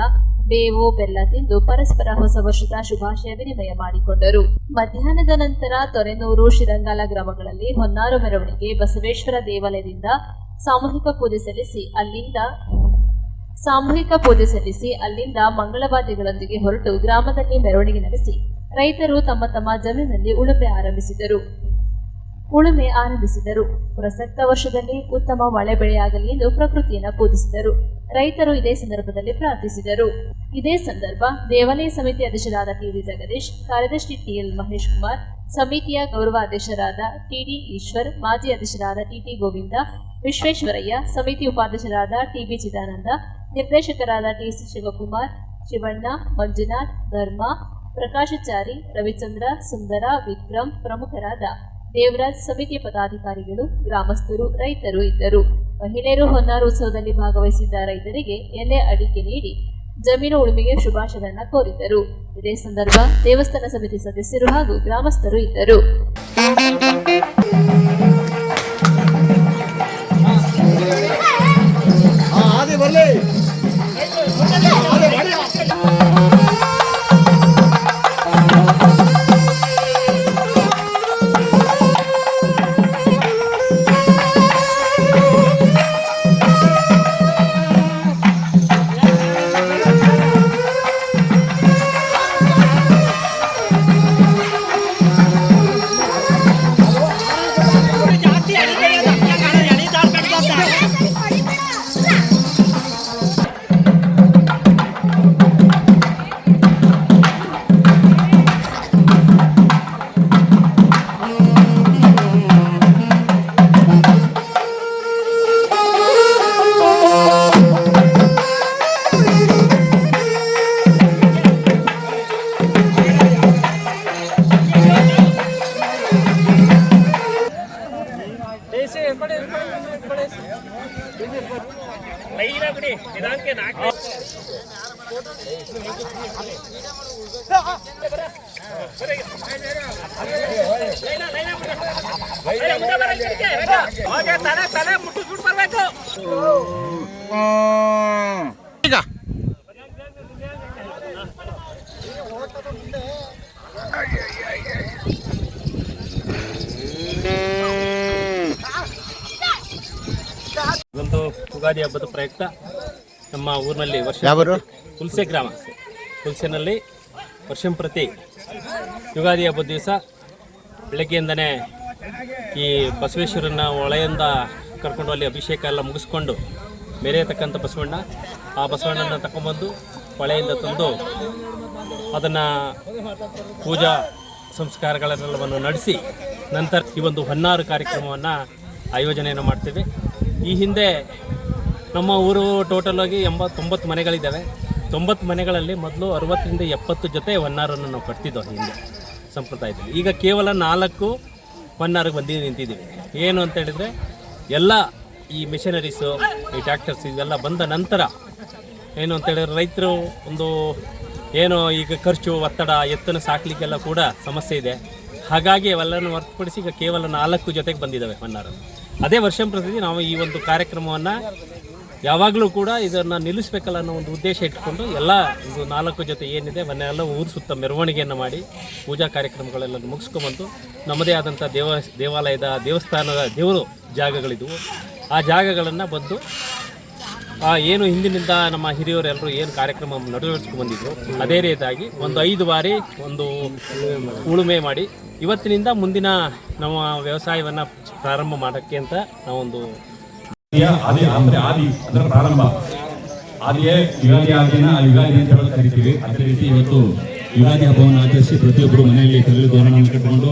ಬೇವು ಬೆಲ್ಲ ತಿಂದು ಪರಸ್ಪರ ಹೊಸ ವರ್ಷದ ಶುಭಾಶಯ ವಿನಿಮಯ ಮಾಡಿಕೊಂಡರು. ಮಧ್ಯಾಹ್ನದ ನಂತರ ತೊರೆನೂರು, ಶಿರಂಗಾಲ ಗ್ರಾಮಗಳಲ್ಲಿ ಹೊನ್ನಾರು ಮೆರವಣಿಗೆ ಬಸವೇಶ್ವರ ದೇವಾಲಯದಿಂದ ಸಾಮೂಹಿಕ ಪೂಜೆ ಸಲ್ಲಿಸಿ ಅಲ್ಲಿಂದ ಮಂಗಳವಾದ್ಯಗಳೊಂದಿಗೆ ಹೊರಟು ಗ್ರಾಮದಲ್ಲಿ ಮೆರವಣಿಗೆ ನಡೆಸಿ ರೈತರು ತಮ್ಮ ತಮ್ಮ ಜಮೀನಿನಲ್ಲಿ ಉಳುಮೆ ಆರಂಭಿಸಿದರು. ಪ್ರಸಕ್ತ ವರ್ಷದಲ್ಲಿ ಉತ್ತಮ ಮಳೆ ಬೆಳೆಯಾಗಲಿ ಎಂದು ಪ್ರಕೃತಿಯನ್ನು ಪೂಜಿಸಿದರು. ರೈತರು ಇದೇ ಸಂದರ್ಭದಲ್ಲಿ ಪ್ರಾರ್ಥಿಸಿದರು. ಇದೇ ಸಂದರ್ಭ ದೇವಾಲಯ ಸಮಿತಿ ಅಧ್ಯಕ್ಷರಾದ ಟಿ.ವಿ. ಜಗದೀಶ್, ಕಾರ್ಯದರ್ಶಿ ಟಿ.ಎಲ್. ಮಹೇಶ್ ಕುಮಾರ್, ಸಮಿತಿಯ ಗೌರವ ಅಧ್ಯಕ್ಷರಾದ ಟಿ.ಡಿ. ಈಶ್ವರ್, ಮಾಜಿ ಅಧ್ಯಕ್ಷರಾದ ಟಿ.ಟಿ. ಗೋವಿಂದ, ವಿಶ್ವೇಶ್ವರಯ್ಯ, ಸಮಿತಿ ಉಪಾಧ್ಯಕ್ಷರಾದ ಟಿ.ಬಿ. ಚಿದಾನಂದ, ನಿರ್ದೇಶಕರಾದ ಟಿ.ಸಿ. ಶಿವಕುಮಾರ್, ಶಿವಣ್ಣ, ಮಂಜುನಾಥ್, ಧರ್ಮ, ಪ್ರಕಾಶಚಾರಿ, ರವಿಚಂದ್ರ, ಸುಂದರ, ವಿಕ್ರಮ್ ಪ್ರಮುಖರಾದ ದೇವರಾಜ್, ಸಮಿತಿಯ ಪದಾಧಿಕಾರಿಗಳು, ಗ್ರಾಮಸ್ಥರು, ರೈತರು ಇದ್ದರು. ಮಹಿಳೆಯರು ಹೊನ್ನಾರು ಉತ್ಸವದಲ್ಲಿ ಭಾಗವಹಿಸಿದ್ದ ರೈತರಿಗೆ ಎಲೆ ಅಡಿಕೆ ನೀಡಿ ಜಮೀನು ಉಳುಮೆಗೆ ಶುಭಾಶಯಗಳನ್ನು ಕೋರಿದರು. ಇದೇ ಸಂದರ್ಭ ದೇವಸ್ಥಾನ ಸಮಿತಿ ಸದಸ್ಯರು ಹಾಗೂ ಗ್ರಾಮಸ್ಥರು ಇದ್ದರು. ಇದೊಂದು ಯುಗಾದಿ ಹಬ್ಬದ ಪ್ರಯುಕ್ತ ನಮ್ಮ ಊರಿನಲ್ಲಿ ಹುಲ್ಸೆ ಗ್ರಾಮ ಹುಲ್ಸೆನಲ್ಲಿ ವರ್ಷಂಪ್ರತಿ ಯುಗಾದಿ ಹಬ್ಬದ ದಿವಸ ಬೆಳಗ್ಗೆಯಿಂದನೇ ಈ ಬಸವೇಶ್ವರನ ಹೊಳೆಯಿಂದ ಕರ್ಕೊಂಡು ಅಲ್ಲಿ ಅಭಿಷೇಕ ಎಲ್ಲ ಮುಗಿಸ್ಕೊಂಡು ಮೆರೆಯತಕ್ಕಂಥ ಬಸವಣ್ಣ, ಆ ಬಸವಣ್ಣನ ತಗೊಂಬಂದು ಹೊಳೆಯಿಂದ ತಂದು ಅದನ್ನು ಪೂಜಾ ಸಂಸ್ಕಾರಗಳೆಲ್ಲವನ್ನು ನಡೆಸಿ ನಂತರ ಈ ಒಂದು ಹೊನ್ನಾರು ಕಾರ್ಯಕ್ರಮವನ್ನು ಆಯೋಜನೆಯನ್ನು ಮಾಡ್ತೀವಿ. ಈ ಹಿಂದೆ ನಮ್ಮ ಊರು ಟೋಟಲಾಗಿ 90 ಮನೆಗಳಿದ್ದಾವೆ. 90 ಮನೆಗಳಲ್ಲಿ ಮೊದಲು 60ರಿಂದ 70 ಜೊತೆ ಹೊನ್ನಾರನ್ನು ನಾವು ಕಟ್ತಿದ್ದೋ ಹಿಂದೆ ಸಂಪ್ರದಾಯದಲ್ಲಿ. ಈಗ ಕೇವಲ 4 ಹೊನ್ನಾರಿಗೆ ಬಂದು ನಿಂತಿದ್ದೀವಿ. ಏನು ಅಂತ ಹೇಳಿದರೆ ಎಲ್ಲ ಈ ಮಿಷನರೀಸು, ಈ ಟ್ರ್ಯಾಕ್ಟರ್ಸ್ ಇವೆಲ್ಲ ಬಂದ ನಂತರ ಏನು ಅಂತ ಹೇಳಿದ್ರೆ ರೈತರು ಒಂದು ಏನೋ ಈಗ ಖರ್ಚು, ಒತ್ತಡ, ಎತ್ತನ್ನು ಸಾಕಲಿಕ್ಕೆಲ್ಲ ಕೂಡ ಸಮಸ್ಯೆ ಇದೆ. ಹಾಗಾಗಿ ಅವೆಲ್ಲನೂ ಹೊರತುಪಡಿಸಿ ಈಗ ಕೇವಲ 4 ಜೊತೆಗೆ ಬಂದಿದ್ದಾವೆ ಹೊನ್ನಾರನ್ನು. ಅದೇ ವರ್ಷಂಪ್ರತಿ ನಾವು ಈ ಒಂದು ಕಾರ್ಯಕ್ರಮವನ್ನು ಯಾವಾಗಲೂ ಕೂಡ ಇದನ್ನು ನಿಲ್ಲಿಸಬೇಕಲ್ಲ ಅನ್ನೋ ಒಂದು ಉದ್ದೇಶ ಇಟ್ಕೊಂಡು ಎಲ್ಲ ಇದು 4 ಜೊತೆ ಏನಿದೆ ಅವನ್ನೆಲ್ಲ ಊರು ಸುತ್ತ ಮೆರವಣಿಗೆಯನ್ನು ಮಾಡಿ ಪೂಜಾ ಕಾರ್ಯಕ್ರಮಗಳೆಲ್ಲ ಮುಗಿಸ್ಕೊಂಬಂದು ನಮ್ಮದೇ ಆದಂಥ ದೇವಾಲಯದ ದೇವಸ್ಥಾನದ ದೇವರು ಜಾಗಗಳಿದ್ವು. ಆ ಜಾಗಗಳನ್ನು ಬಂದು ಏನು ಹಿಂದಿನಿಂದ ನಮ್ಮ ಹಿರಿಯರೆಲ್ಲರೂ ಏನು ಕಾರ್ಯಕ್ರಮ ನಡೆಸ್ಕೊಂಡು ಬಂದಿದ್ರು ಅದೇ ರೀತಿಯಾಗಿ ಒಂದು 5 ಬಾರಿ ಒಂದು ಉಳುಮೆ ಮಾಡಿ ಇವತ್ತಿನಿಂದ ಮುಂದಿನ ನಮ್ಮ ವ್ಯವಸಾಯವನ್ನು ಪ್ರಾರಂಭ ಮಾಡೋಕ್ಕೆ ಅಂತ ನಾವೊಂದು ಆದಿ ಅದರ ಪ್ರಾರಂಭ ಆದಿಯೇ ಯುಗಾದಿ ಯುಗಾದಿ ಅಂತ ಹೇಳೋದು ಕರಿತೀವಿ. ಅದೇ ರೀತಿ ಇವತ್ತು ಯುಗಾದಿ ಹಬ್ಬವನ್ನು ಆಚರಿಸಿ ಪ್ರತಿಯೊಬ್ಬರು ಮನೆಯಲ್ಲಿ ಕಲ್ಲು ತೋರಣವನ್ನು ಕಟ್ಟಿಕೊಂಡು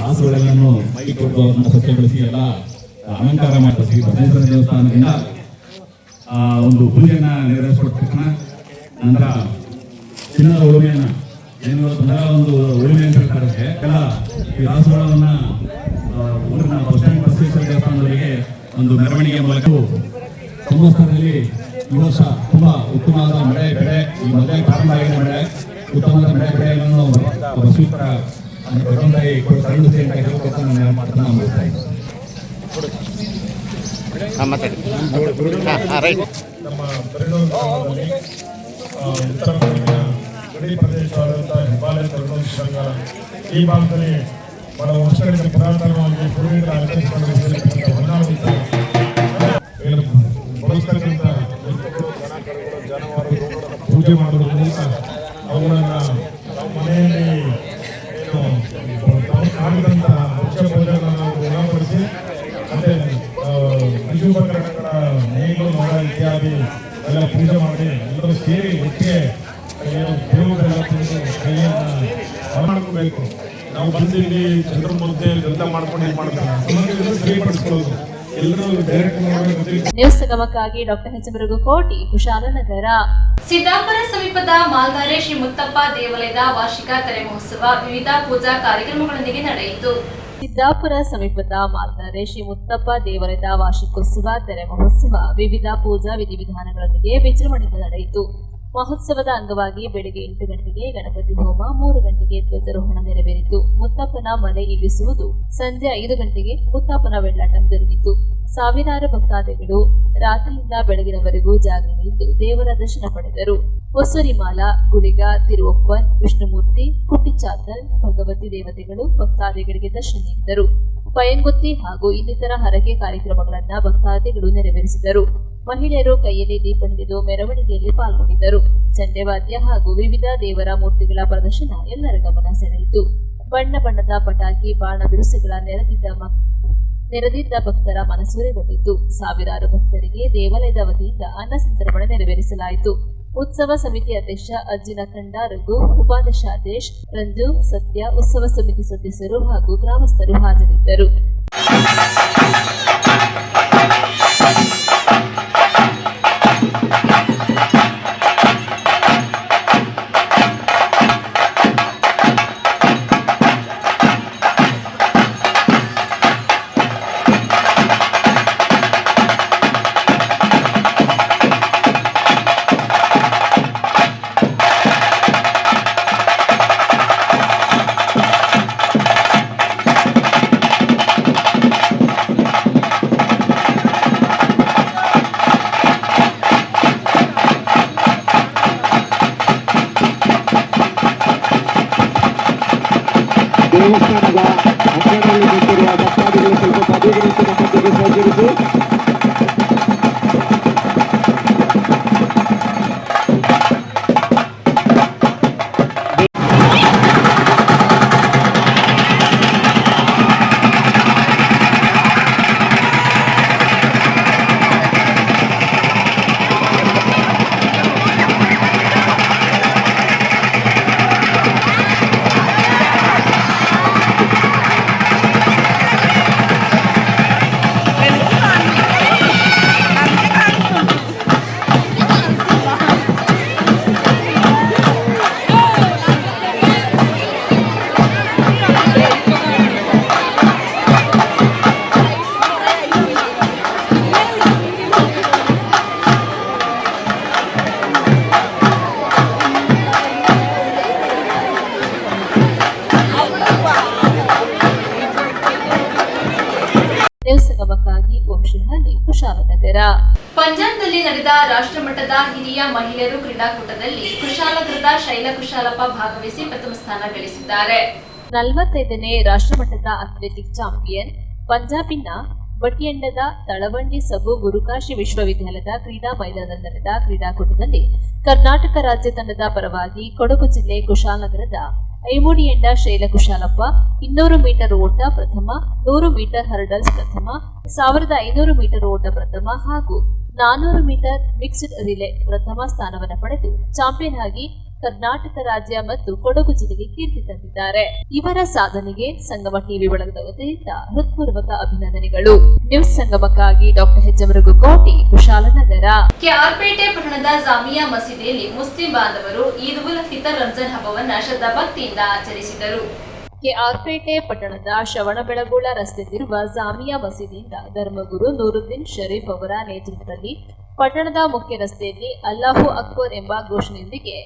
ರಾಸುಗಳೆಲ್ಲನ್ನು ಮೈ ಕೊಟ್ಟು ಅವರನ್ನು ಸ್ವಚ್ಛಗೊಳಿಸಿ ಎಲ್ಲ ಅಲಂಕಾರ ಮಾಡ್ತೀವಿ. ಬಸವೇಶ್ವರ ದೇವಸ್ಥಾನದಿಂದ ಒಂದು ಪೂಜೆಯನ್ನ ನೆರವೇರಿಸಿಕೊಟ್ಟ ತಕ್ಷಣ ನಂತರ ಚಿನ್ನದ ಉಳುಮೆಯನ್ನ ಏನು ಒಂದು ಉಳುಮೆ ಅಂತ ಹೇಳ್ತಾರೆ ಎಲ್ಲ ಈ ರಾಸುಗಳನ್ನ ಊರಿನ ಬಸವೇಶ್ವರ ದೇವಸ್ಥಾನದವರಿಗೆ ಒಂದು ಮೆರವಣಿಗೆ ಮೂಲಕ ಸಂವತ್ಸರದಲ್ಲಿ ಈ ವರ್ಷ ತುಂಬಾ ಉತ್ತಮವಾದ ಮಳೆ ಬೆಳೆ, ಈ ಮೊದಲೇ ಪ್ರಾರಂಭ ಆಗಿದ ಮಳೆ, ಉತ್ತಮವಾದ ಮಳೆ ಬೆಳೆಗಳನ್ನು ಬಸವೇಶ್ವರ ಕರುಣಿಸಿ ಅಂತ ಹೇಳ್ಕೊಟ್ಟು ನಾನು ಮಾತನ್ನ ಮಾಡ್ತಾ ಇದ್ದೀನಿ. ನಮ್ಮ ಕರ್ನೂಲ್ ಗ್ರಾಮದಲ್ಲಿ ಉತ್ತರ ಕನ್ನಡ ಗಡಿ ಪ್ರದೇಶವಾದಂಥ ಹಿಮಾಲಯ ಕರ್ನೂಲ್ ಶೃಂಗ ಈ ಭಾಗದಲ್ಲಿ ಬಹಳ ವರ್ಷಗಳಿಂದ ಪುರಾತನವಾಗಿ ಪೂರ್ವಿಕರ ಆಚರಿಸಿಕೊಂಡು ಬಳಸ್ತಕ್ಕಂಥ ಜಾನುವಾರುಗಳನ್ನು ಪೂಜೆ ಮಾಡೋದ್ರ ಮೂಲಕ ಅವುಗಳನ್ನು ನಮ್ಮ ಮನೆಯಲ್ಲಿ ಮಾಡಿದಂಥ ಮುಖ್ಯ ಪೂಜೆಗಳನ್ನು ಗುಣಪಡಿಸಿ ಮತ್ತೆ ಪಶುಪಕರಣಗಳ ನೇಗಿಲು ಮರ ಇತ್ಯಾದಿ ಎಲ್ಲ ಪೂಜೆ ಮಾಡಿ ಎಲ್ಲರೂ ಸೇರಿ ಒಟ್ಟಿಗೆ ದೇವರೆಲ್ಲ ತಿಂದು ಕೈಯನ್ನು ಮಾಡ್ಕೋಬೇಕು. ನಾವು ಬಂದಿಲ್ಲಿ ಜನರ ಮಧ್ಯೆ ಗಂಧ ಮಾಡ್ಕೊಂಡು ಇದು ಮಾಡ್ತಾರೆ ಸರಿಪಡಿಸ್ಕೊಳ್ಳೋದು ಎಲ್ಲರೂ ಡೈರೆಕ್ಟ್ ನ್ಯೂಸ್ ಸಂಗಮಕ್ಕಾಗಿ ಡಾಕ್ಟರ್ ಎಚ್ ಮೃಗುಕೋಟಿ ಕುಶಾಲನಗರ. ಸಿದ್ದಾಪುರ ಸಮೀಪದ ಮಾಲ್ದಾರೆ ಶ್ರೀ ಮುತ್ತಪ್ಪ ದೇವಾಲಯದ ವಾರ್ಷಿಕ ತೆರೆ ಮಹೋತ್ಸವ ವಿವಿಧ ಪೂಜಾ ಕಾರ್ಯಕ್ರಮಗಳೊಂದಿಗೆ ನಡೆಯಿತು. ಸಿದ್ದಾಪುರ ಸಮೀಪದ ಮಾಲ್ದಾರೆ ಶ್ರೀ ಮುತ್ತಪ್ಪ ದೇವಾಲಯದ ವಾರ್ಷಿಕೋತ್ಸವ ತೆರೆ ಮಹೋತ್ಸವ ವಿವಿಧ ಪೂಜಾ ವಿಧಿವಿಧಾನಗಳೊಂದಿಗೆ ವಿಜೃಂಭಣೆಯಿಂದ ನಡೆಯಿತು. ಮಹೋತ್ಸವದ ಅಂಗವಾಗಿ ಬೆಳಗ್ಗೆ 8 ಗಂಟೆಗೆ ಗಣಪತಿ ಹೋಮ, 3 ಗಂಟೆಗೆ ಧ್ವಜಾರೋಹಣ ನೆರವೇರಿತು. ಮುತ್ತಪ್ಪನ ಮಲೆ ಇಳಿಸುವುದು ಸಂಜೆ 5 ಗಂಟೆಗೆ ಮುತ್ತಪ್ಪನ ವೆಳ್ಳಾಟ ಜರುಗಿತು. ಸಾವಿರಾರು ಭಕ್ತಾದಿಗಳು ರಾತ್ರಿಯಿಂದ ಬೆಳಗಿನವರೆಗೂ ಜಾಗರಣೆ ಇದ್ದು ದೇವರ ದರ್ಶನ ಪಡೆದರು. ಹೊಸರಿಮಾಲ, ಗುಳಿಗ, ತಿರುವಪ್ಪನ್, ವಿಷ್ಣುಮೂರ್ತಿ, ಕುಟ್ಟಿಚಾತಲ್, ಭಗವತಿ ದೇವತೆಗಳು ಭಕ್ತಾದಿಗಳಿಗೆ ದರ್ಶನ ನೀಡಿದರು. ಪಯಂಗುತ್ತಿ ಹಾಗೂ ಇನ್ನಿತರ ಹರಕೆ ಕಾರ್ಯಕ್ರಮಗಳನ್ನು ಭಕ್ತಾದಿಗಳು ನೆರವೇರಿಸಿದರು. ಮಹಿಳೆಯರು ಕೈಯಲ್ಲಿ ದೀಪ ಹಿಡಿದು ಮೆರವಣಿಗೆಯಲ್ಲಿ ಪಾಲ್ಗೊಂಡಿದ್ದರು. ಚಂಡೆವಾದ್ಯ ಹಾಗೂ ವಿವಿಧ ದೇವರ ಮೂರ್ತಿಗಳ ಪ್ರದರ್ಶನ ಎಲ್ಲರ ಗಮನ ಸೆಳೆಯಿತು. ಬಣ್ಣ ಬಣ್ಣದ ಪಟಾಕಿ, ಬಾಣ ಬಿರುಸುಗಳ ನೆರೆದಿದ್ದ ಭಕ್ತರ ಮನಸೂರೆಗೊಂಡಿತು. ಸಾವಿರಾರು ಭಕ್ತರಿಗೆ ದೇವಾಲಯದ ವತಿಯಿಂದ ಅನ್ನ ಸಂತರ್ಪಣೆ ನೆರವೇರಿಸಲಾಯಿತು. ಉತ್ಸವ ಸಮಿತಿ ಅಧ್ಯಕ್ಷ ಅಜ್ಜಿನಕಂಡ ರಘು, ಉಪಾಧ್ಯಕ್ಷ ಆದೇಶ್, ರಂಜು, ಸತ್ಯ, ಉತ್ಸವ ಸಮಿತಿ ಸದಸ್ಯರು ಹಾಗೂ ಗ್ರಾಮಸ್ಥರು ಹಾಜರಿದ್ದರು. ದೇವಸ್ಥಾನದ ಅಂಗಡಿಯಲ್ಲಿ ನಿಂತಿರುವ ಭಕ್ತಾದಿಗಳು ಸ್ವಲ್ಪ ಬದಿಗಿರಿಸಿ ನಮ್ಮೊಂದಿಗೆ ಸಹಕರಿಸಿ. ಸಂಗಮಕ್ಕಾಗಿ ವಂಶಿಹಾನಿ ಕುಶಾಲನಗರ. ಪಂಜಾಬ್ನಲ್ಲಿ ನಡೆದ ರಾಷ್ಟ್ರಮಟ್ಟದ ಹಿರಿಯ ಮಹಿಳೆಯರು ಕ್ರೀಡಾಕೂಟದಲ್ಲಿ ಕುಶಾಲನಗರದ ಶೈಲಾ ಕುಶಾಲಪ್ಪ ಭಾಗವಹಿಸಿ ಪ್ರಥಮ ಸ್ಥಾನ ಗಳಿಸಿದ್ದಾರೆ. 45ನೇ ರಾಷ್ಟ್ರಮಟ್ಟದ ಅಥ್ಲೆಟಿಕ್ ಚಾಂಪಿಯನ್ ಪಂಜಾಬಿನ ಬಟಿಯಂಡದ ತಳವಂಡಿ ಸಬು ಗುರುಕಾಶಿ ವಿಶ್ವವಿದ್ಯಾಲಯದ ಕ್ರೀಡಾ ಮೈದಾನದಲ್ಲಿ ನಡೆದ ಕ್ರೀಡಾಕೂಟದಲ್ಲಿ ಕರ್ನಾಟಕ ರಾಜ್ಯ ತಂಡದ ಪರವಾಗಿ ಕೊಡಗು ಜಿಲ್ಲೆ ಕುಶಾಲನಗರದ ಐಮುಡಿಯಂಡ ಶೈಲಾ ಕುಶಾಲಪ್ಪ 200 ಮೀಟರ್ ಓಟ ಪ್ರಥಮ, 100 ಮೀಟರ್ ಹರ್ಡಲ್ಸ್ ಪ್ರಥಮ, 1500 ಮೀಟರ್ ಓಟ ಪ್ರಥಮ ಹಾಗೂ 400 ಮೀಟರ್ ಮಿಕ್ಸ್ಡ್ ರಿಲೇ ಪ್ರಥಮ ಸ್ಥಾನವನ್ನು ಪಡೆದು ಚಾಂಪಿಯನ್ ಆಗಿ ಕರ್ನಾಟಕ ರಾಜ್ಯ ಮತ್ತು ಕೊಡಗು ಜಿಲ್ಲೆಗೆ ಕೀರ್ತಿ ತಂದಿದ್ದಾರೆ. ಇವರ ಸಾಧನೆಗೆ ಸಂಗಮ ಟಿವಿ ಬಳಗದ ವತಿಯಿಂದ ಹೃತ್ಪೂರ್ವಕ ಅಭಿನಂದನೆಗಳು. ನ್ಯೂಸ್ ಸಂಗಮಕ್ಕಾಗಿ ಡಾಕ್ಟರ್ ಎಚ್ ಮೃಗುಕೋಟಿ ಕುಶಾಲನಗರ. ಕೆಆರ್ಪೇಟೆ ಪಟ್ಟಣದ ಜಾಮಿಯಾ ಮಸೀದಿಯಲ್ಲಿ ಮುಸ್ಲಿಂ ಬಾಂಧವರು ಈದ್ ಉಲ್ ಫಿತರ್ ರಂಜಾನ್ ಹಬ್ಬವನ್ನು ಶ್ರದ್ಧಾಭಕ್ತಿಯಿಂದ ಆಚರಿಸಿದರು. ಕೆಆರ್ಪೇಟೆ ಪಟ್ಟಣದ ಶ್ರವಣಬೆಳಗೊಳ ರಸ್ತೆಯಲ್ಲಿರುವ ಜಾಮಿಯಾ ಮಸೀದಿಯಿಂದ ಧರ್ಮಗುರು ನೂರುದ್ದೀನ್ ಶರೀಫ್ ಅವರ ನೇತೃತ್ವದಲ್ಲಿ ಪಟ್ಟಣದ ಮುಖ್ಯ ರಸ್ತೆಯಲ್ಲಿ ಅಲ್ಲಾಹು ಅಕ್ಬರ್ ಎಂಬ ಘೋಷಣೆಯೊಂದಿಗೆ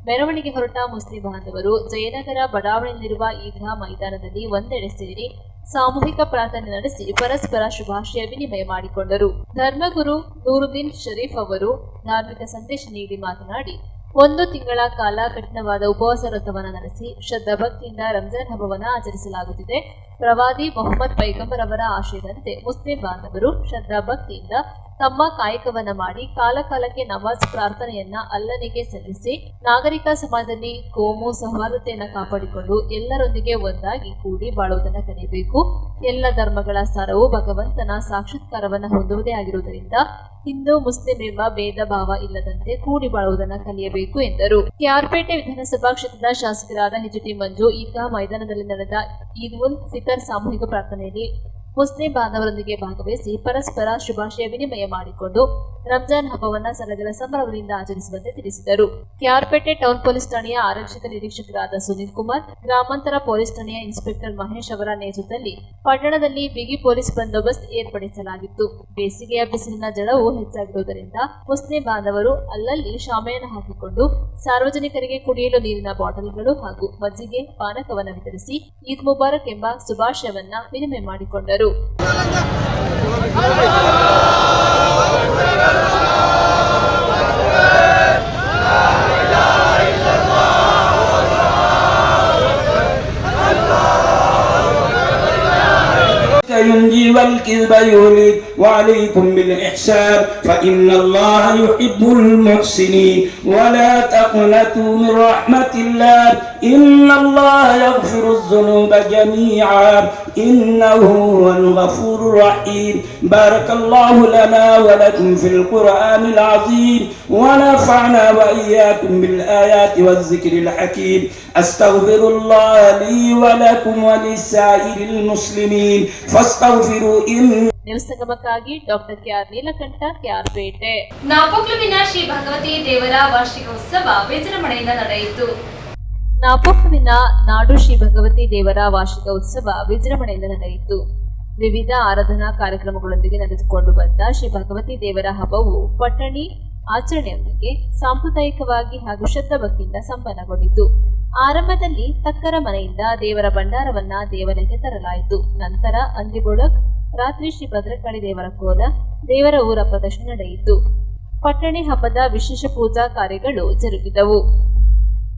ಮೆರವಣಿಗೆ ಹೊರಟ ಮುಸ್ಲಿಂ ಬಾಂಧವರು ಜಯನಗರ ಬಡಾವಣೆಯಲ್ಲಿರುವ ಈದ್ಗಾ ಮೈದಾನದಲ್ಲಿ ಒಂದೆಡೆ ಸೇರಿ ಸಾಮೂಹಿಕ ಪ್ರಾರ್ಥನೆ ನಡೆಸಿ ಪರಸ್ಪರ ಶುಭಾಶಯ ವಿನಿಮಯ ಮಾಡಿಕೊಂಡರು. ಧರ್ಮಗುರು ನೂರುದ್ದೀನ್ ಶರೀಫ್ ಅವರು ಧಾರ್ಮಿಕ ಸಂದೇಶ ನೀಡಿ ಮಾತನಾಡಿ, 1 ತಿಂಗಳ ಕಾಲ ಕಠಿಣವಾದ ಉಪವಾಸ ವ್ರತವನ್ನು ನಡೆಸಿ ಶ್ರದ್ಧಾಭಕ್ತಿಯಿಂದ ರಂಜಾನ್ ಹಬ್ಬವನ್ನು ಆಚರಿಸಲಾಗುತ್ತಿದೆ. ಪ್ರವಾದಿ ಮೊಹಮ್ಮದ್ ಪೈಗಂಬರ್ ಅವರ ಆಶಯದಂತೆ ಮುಸ್ಲಿಂ ಬಾಂಧವರು ಶ್ರದ್ಧಾಭಕ್ತಿಯಿಂದ ತಮ್ಮ ಕಾಯಕವನ್ನ ಮಾಡಿ ಕಾಲಕಾಲಕ್ಕೆ ನಮಾಜ್ ಪ್ರಾರ್ಥನೆಯನ್ನ ಅಲ್ಲನಿಗೆ ಸಲ್ಲಿಸಿ ನಾಗರಿಕ ಸಮಾಜದಲ್ಲಿ ಕೋಮು ಸೌಹಾರ್ದತೆಯನ್ನು ಕಾಪಾಡಿಕೊಂಡು ಎಲ್ಲರೊಂದಿಗೆ ಒಂದಾಗಿ ಕೂಡಿ ಬಾಳುವುದನ್ನು ಕಲಿಯಬೇಕು. ಎಲ್ಲ ಧರ್ಮಗಳ ಸಾರವು ಭಗವಂತನ ಸಾಕ್ಷಾತ್ಕಾರವನ್ನು ಹೊಂದುವುದೇ ಆಗಿರುವುದರಿಂದ ಹಿಂದೂ ಮುಸ್ಲಿಂ ಎಂಬ ಭೇದ ಭಾವ ಇಲ್ಲದಂತೆ ಕೂಡಿ ಬಾಳುವುದನ್ನು ಕಲಿಯಬೇಕು ಎಂದರು. ಕೆಆರ್ಪೇಟೆ ವಿಧಾನಸಭಾ ಕ್ಷೇತ್ರದ ಶಾಸಕರಾದ ಎಚ್.ಟಿ. ಮಂಜು ಈದ್ಗಾ ಮೈದಾನದಲ್ಲಿ ನಡೆದ ಈದ್ ಉಲ್ ಫಿತರ್ ಸಾಮೂಹಿಕ ಪ್ರಾರ್ಥನೆಯಲ್ಲಿ ಮುಸ್ಲಿಂ ಬಾಂಧವರೊಂದಿಗೆ ಭಾಗವಹಿಸಿ ಪರಸ್ಪರ ಶುಭಾಶಯ ವಿನಿಮಯ ಮಾಡಿಕೊಂಡು ರಂಜಾನ್ ಹಬ್ಬವನ್ನು ಸಡಗರ ಸಂಭ್ರಮದಿಂದ ಆಚರಿಸುವಂತೆ ತಿಳಿಸಿದರು. ಕೆಆರ್ಪೇಟೆ ಟೌನ್ ಪೊಲೀಸ್ ಠಾಣೆಯ ಆರಕ್ಷಕ ನಿರೀಕ್ಷಕರಾದ ಸುನೀಲ್ ಕುಮಾರ್, ಗ್ರಾಮಾಂತರ ಪೊಲೀಸ್ ಠಾಣೆಯ ಇನ್ಸ್ಪೆಕ್ಟರ್ ಮಹೇಶ್ ಅವರ ನೇತೃತ್ವದಲ್ಲಿ ಪಟ್ಟಣದಲ್ಲಿ ಬಿಗಿ ಪೊಲೀಸ್ ಬಂದೋಬಸ್ತ್ ಏರ್ಪಡಿಸಲಾಗಿತ್ತು. ಬೇಸಿಗೆಯ ಬಿಸಿಲಿನ ಜಳವು ಹೆಚ್ಚಾಗಿರುವುದರಿಂದ ಮುಸ್ಲಿಂ ಬಾಂಧವರು ಅಲ್ಲಲ್ಲಿ ಶಾಮಿಯಾನ ಹಾಕಿಕೊಂಡು ಸಾರ್ವಜನಿಕರಿಗೆ ಕುಡಿಯಲು ನೀರಿನ ಬಾಟಲ್ಗಳು ಹಾಗೂ ಮಜ್ಜಿಗೆ ಪಾನಕವನ್ನು ವಿತರಿಸಿ ಈದ್ ಮುಬಾರಕ್ ಎಂಬ ಶುಭಾಶಯವನ್ನ ವಿನಿಮಯ ಮಾಡಿಕೊಂಡರು. ينجي والكذب يهلك وعليكم بالإحسان فإن الله يحب المحسنين ولا تقنطوا من رحمة الله إن الله يغفر الذنوب جميعا إنه هو الغفور الرحيم بارك الله لنا ولكم في القرآن العظيم ونفعنا وإياكم بالآيات والذكر الحكيم أستغفر الله لي ولكم ولسائر المسلمين فاستغفروا إن ನಿರ್ಸಗಮಕ್ಕಾಗಿ ಡಾಕ್ಟರ್ ಕೆಆರ್ ನೀಲಕಂಠ, ಕೆಆರ್ಪೇಟೆ. ನಾಪೋಕ್ಲುವಿನ ಶ್ರೀ ಭಗವತಿ ದೇವರ ವಾರ್ಷಿಕ ಉತ್ಸವ ವಿಜೃಂಭಣೆಯಿಂದ ನಡೆಯಿತು. ನಾಪೋಕ್ಲುವಿನ ನಾಡು ಶ್ರೀ ಭಗವತಿ ದೇವರ ವಾರ್ಷಿಕ ಉತ್ಸವ ವಿಜೃಂಭಣೆಯಿಂದ ನಡೆಯಿತು. ವಿವಿಧ ಆರಾಧನಾ ಕಾರ್ಯಕ್ರಮಗಳೊಂದಿಗೆ ನಡೆದುಕೊಂಡು ಬಂದ ಶ್ರೀ ಭಗವತಿ ದೇವರ ಹಬ್ಬವು ಪಟ್ಟಣಿ ಆಚರಣೆಯೊಂದಿಗೆ ಸಾಂಪ್ರದಾಯಿಕವಾಗಿ ಹಾಗೂ ಶ್ರದ್ಧಾಭಕ್ತಿಯಿಂದ ಸಂಪನ್ನಗೊಂಡಿತು. ಆರಂಭದಲ್ಲಿ ತಕ್ಕರ ಮನೆಯಿಂದ ದೇವರ ಭಂಡಾರವನ್ನ ದೇವಾಲಯಕ್ಕೆ ತರಲಾಯಿತು. ನಂತರ ಅಂದಿಗೊಳಗ್ ರಾತ್ರಿ ಶ್ರೀ ಭದ್ರಕಾಳಿ ದೇವರ ಕೋಲ, ದೇವರ ಊರ ಪ್ರದರ್ಶನ ನಡೆಯಿತು. ಪಟ್ಟಣಿ ಹಬ್ಬದ ವಿಶೇಷ ಪೂಜಾ ಕಾರ್ಯಗಳು ಜರುಗಿದವು.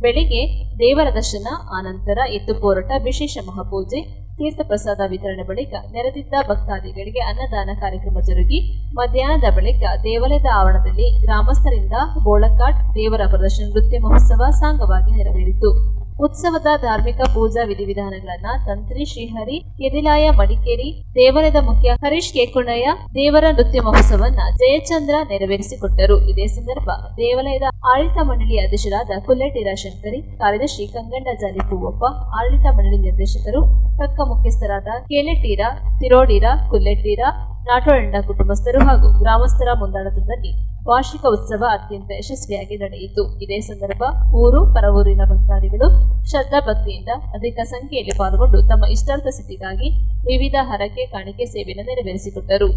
ಬೆಳಿಗ್ಗೆ ದೇವರ ದರ್ಶನ, ಆನಂತರ ಎತ್ತು ಪೋರಾಟ, ವಿಶೇಷ ಮಹಾಪೂಜೆ, ತೀರ್ಥ ಪ್ರಸಾದ ವಿತರಣೆ ಬಳಿಕ ನೆರೆದಿದ್ದ ಭಕ್ತಾದಿಗಳಿಗೆ ಅನ್ನದಾನ ಕಾರ್ಯಕ್ರಮ ಜರುಗಿ ಮಧ್ಯಾಹ್ನದ ಬಳಿಕ ದೇವಾಲಯದ ಆವರಣದಲ್ಲಿ ಗ್ರಾಮಸ್ಥರಿಂದ ಬೋಳಕಾಟ್ ದೇವರ ಪ್ರದರ್ಶನ ನೃತ್ಯ ಮಹೋತ್ಸವ ಸಾಂಗವಾಗಿ ನೆರವೇರಿತು. ಉತ್ಸವದ ಧಾರ್ಮಿಕ ಪೂಜಾ ವಿಧಿವಿಧಾನಗಳನ್ನ ತಂತ್ರಿ ಶ್ರೀಹರಿ ಕೆದಿಲಾಯ ಮಡಿಕೇರಿ, ದೇವಾಲಯದ ಮುಖ್ಯ ಹರೀಶ್ ಕೇಕುಣಯ್ಯ ದೇವರ ನೃತ್ಯ ಮಹೋತ್ಸವನ್ನ ಜಯಚಂದ್ರ ನೆರವೇರಿಸಿಕೊಟ್ಟರು. ಇದೇ ಸಂದರ್ಭ ದೇವಾಲಯದ ಆಡಳಿತ ಮಂಡಳಿ ಅಧ್ಯಕ್ಷರಾದ ಕುಲ್ಲೆಟೀರ ಶಂಕರಿ, ಕಾರ್ಯದರ್ಶಿ ಕಂಗಂಡ ಜಾಲಿ ಪೂವಪ್ಪ, ಆಡಳಿತ ಮಂಡಳಿ ನಿರ್ದೇಶಕರು ತಕ್ಕ ಮುಖ್ಯಸ್ಥರಾದ ಕೇಲೆಟೀರ, ತಿರೋಡೀರ, ಕುಲ್ಲೆಟೀರ, ನಾಟೋಳಂಡ ಕುಟುಂಬಸ್ಥರು ಹಾಗೂ ಗ್ರಾಮಸ್ಥರ ಮುಂದಾಳತ್ವದಲ್ಲಿ ವಾರ್ಷಿಕ ಉತ್ಸವ ಅತ್ಯಂತ ಯಶಸ್ವಿಯಾಗಿ ನಡೆಯಿತು. ಇದೇ ಸಂದರ್ಭ ಊರು ಪರವೂರಿನ ಭಕ್ತಾದಿಗಳು ಶ್ರದ್ಧಾ ಭಕ್ತಿಯಿಂದ ಅಧಿಕ ಸಂಖ್ಯೆಯಲ್ಲಿ ಪಾಲ್ಗೊಂಡು ತಮ್ಮ ಇಷ್ಟಾರ್ಥ ಸಿದ್ಧಿಗಾಗಿ ವಿವಿಧ ಹರಕೆ ಕಾಣಿಕೆ ಸೇವೆಯನ್ನು ನೆರವೇರಿಸಿಕೊಟ್ಟರು.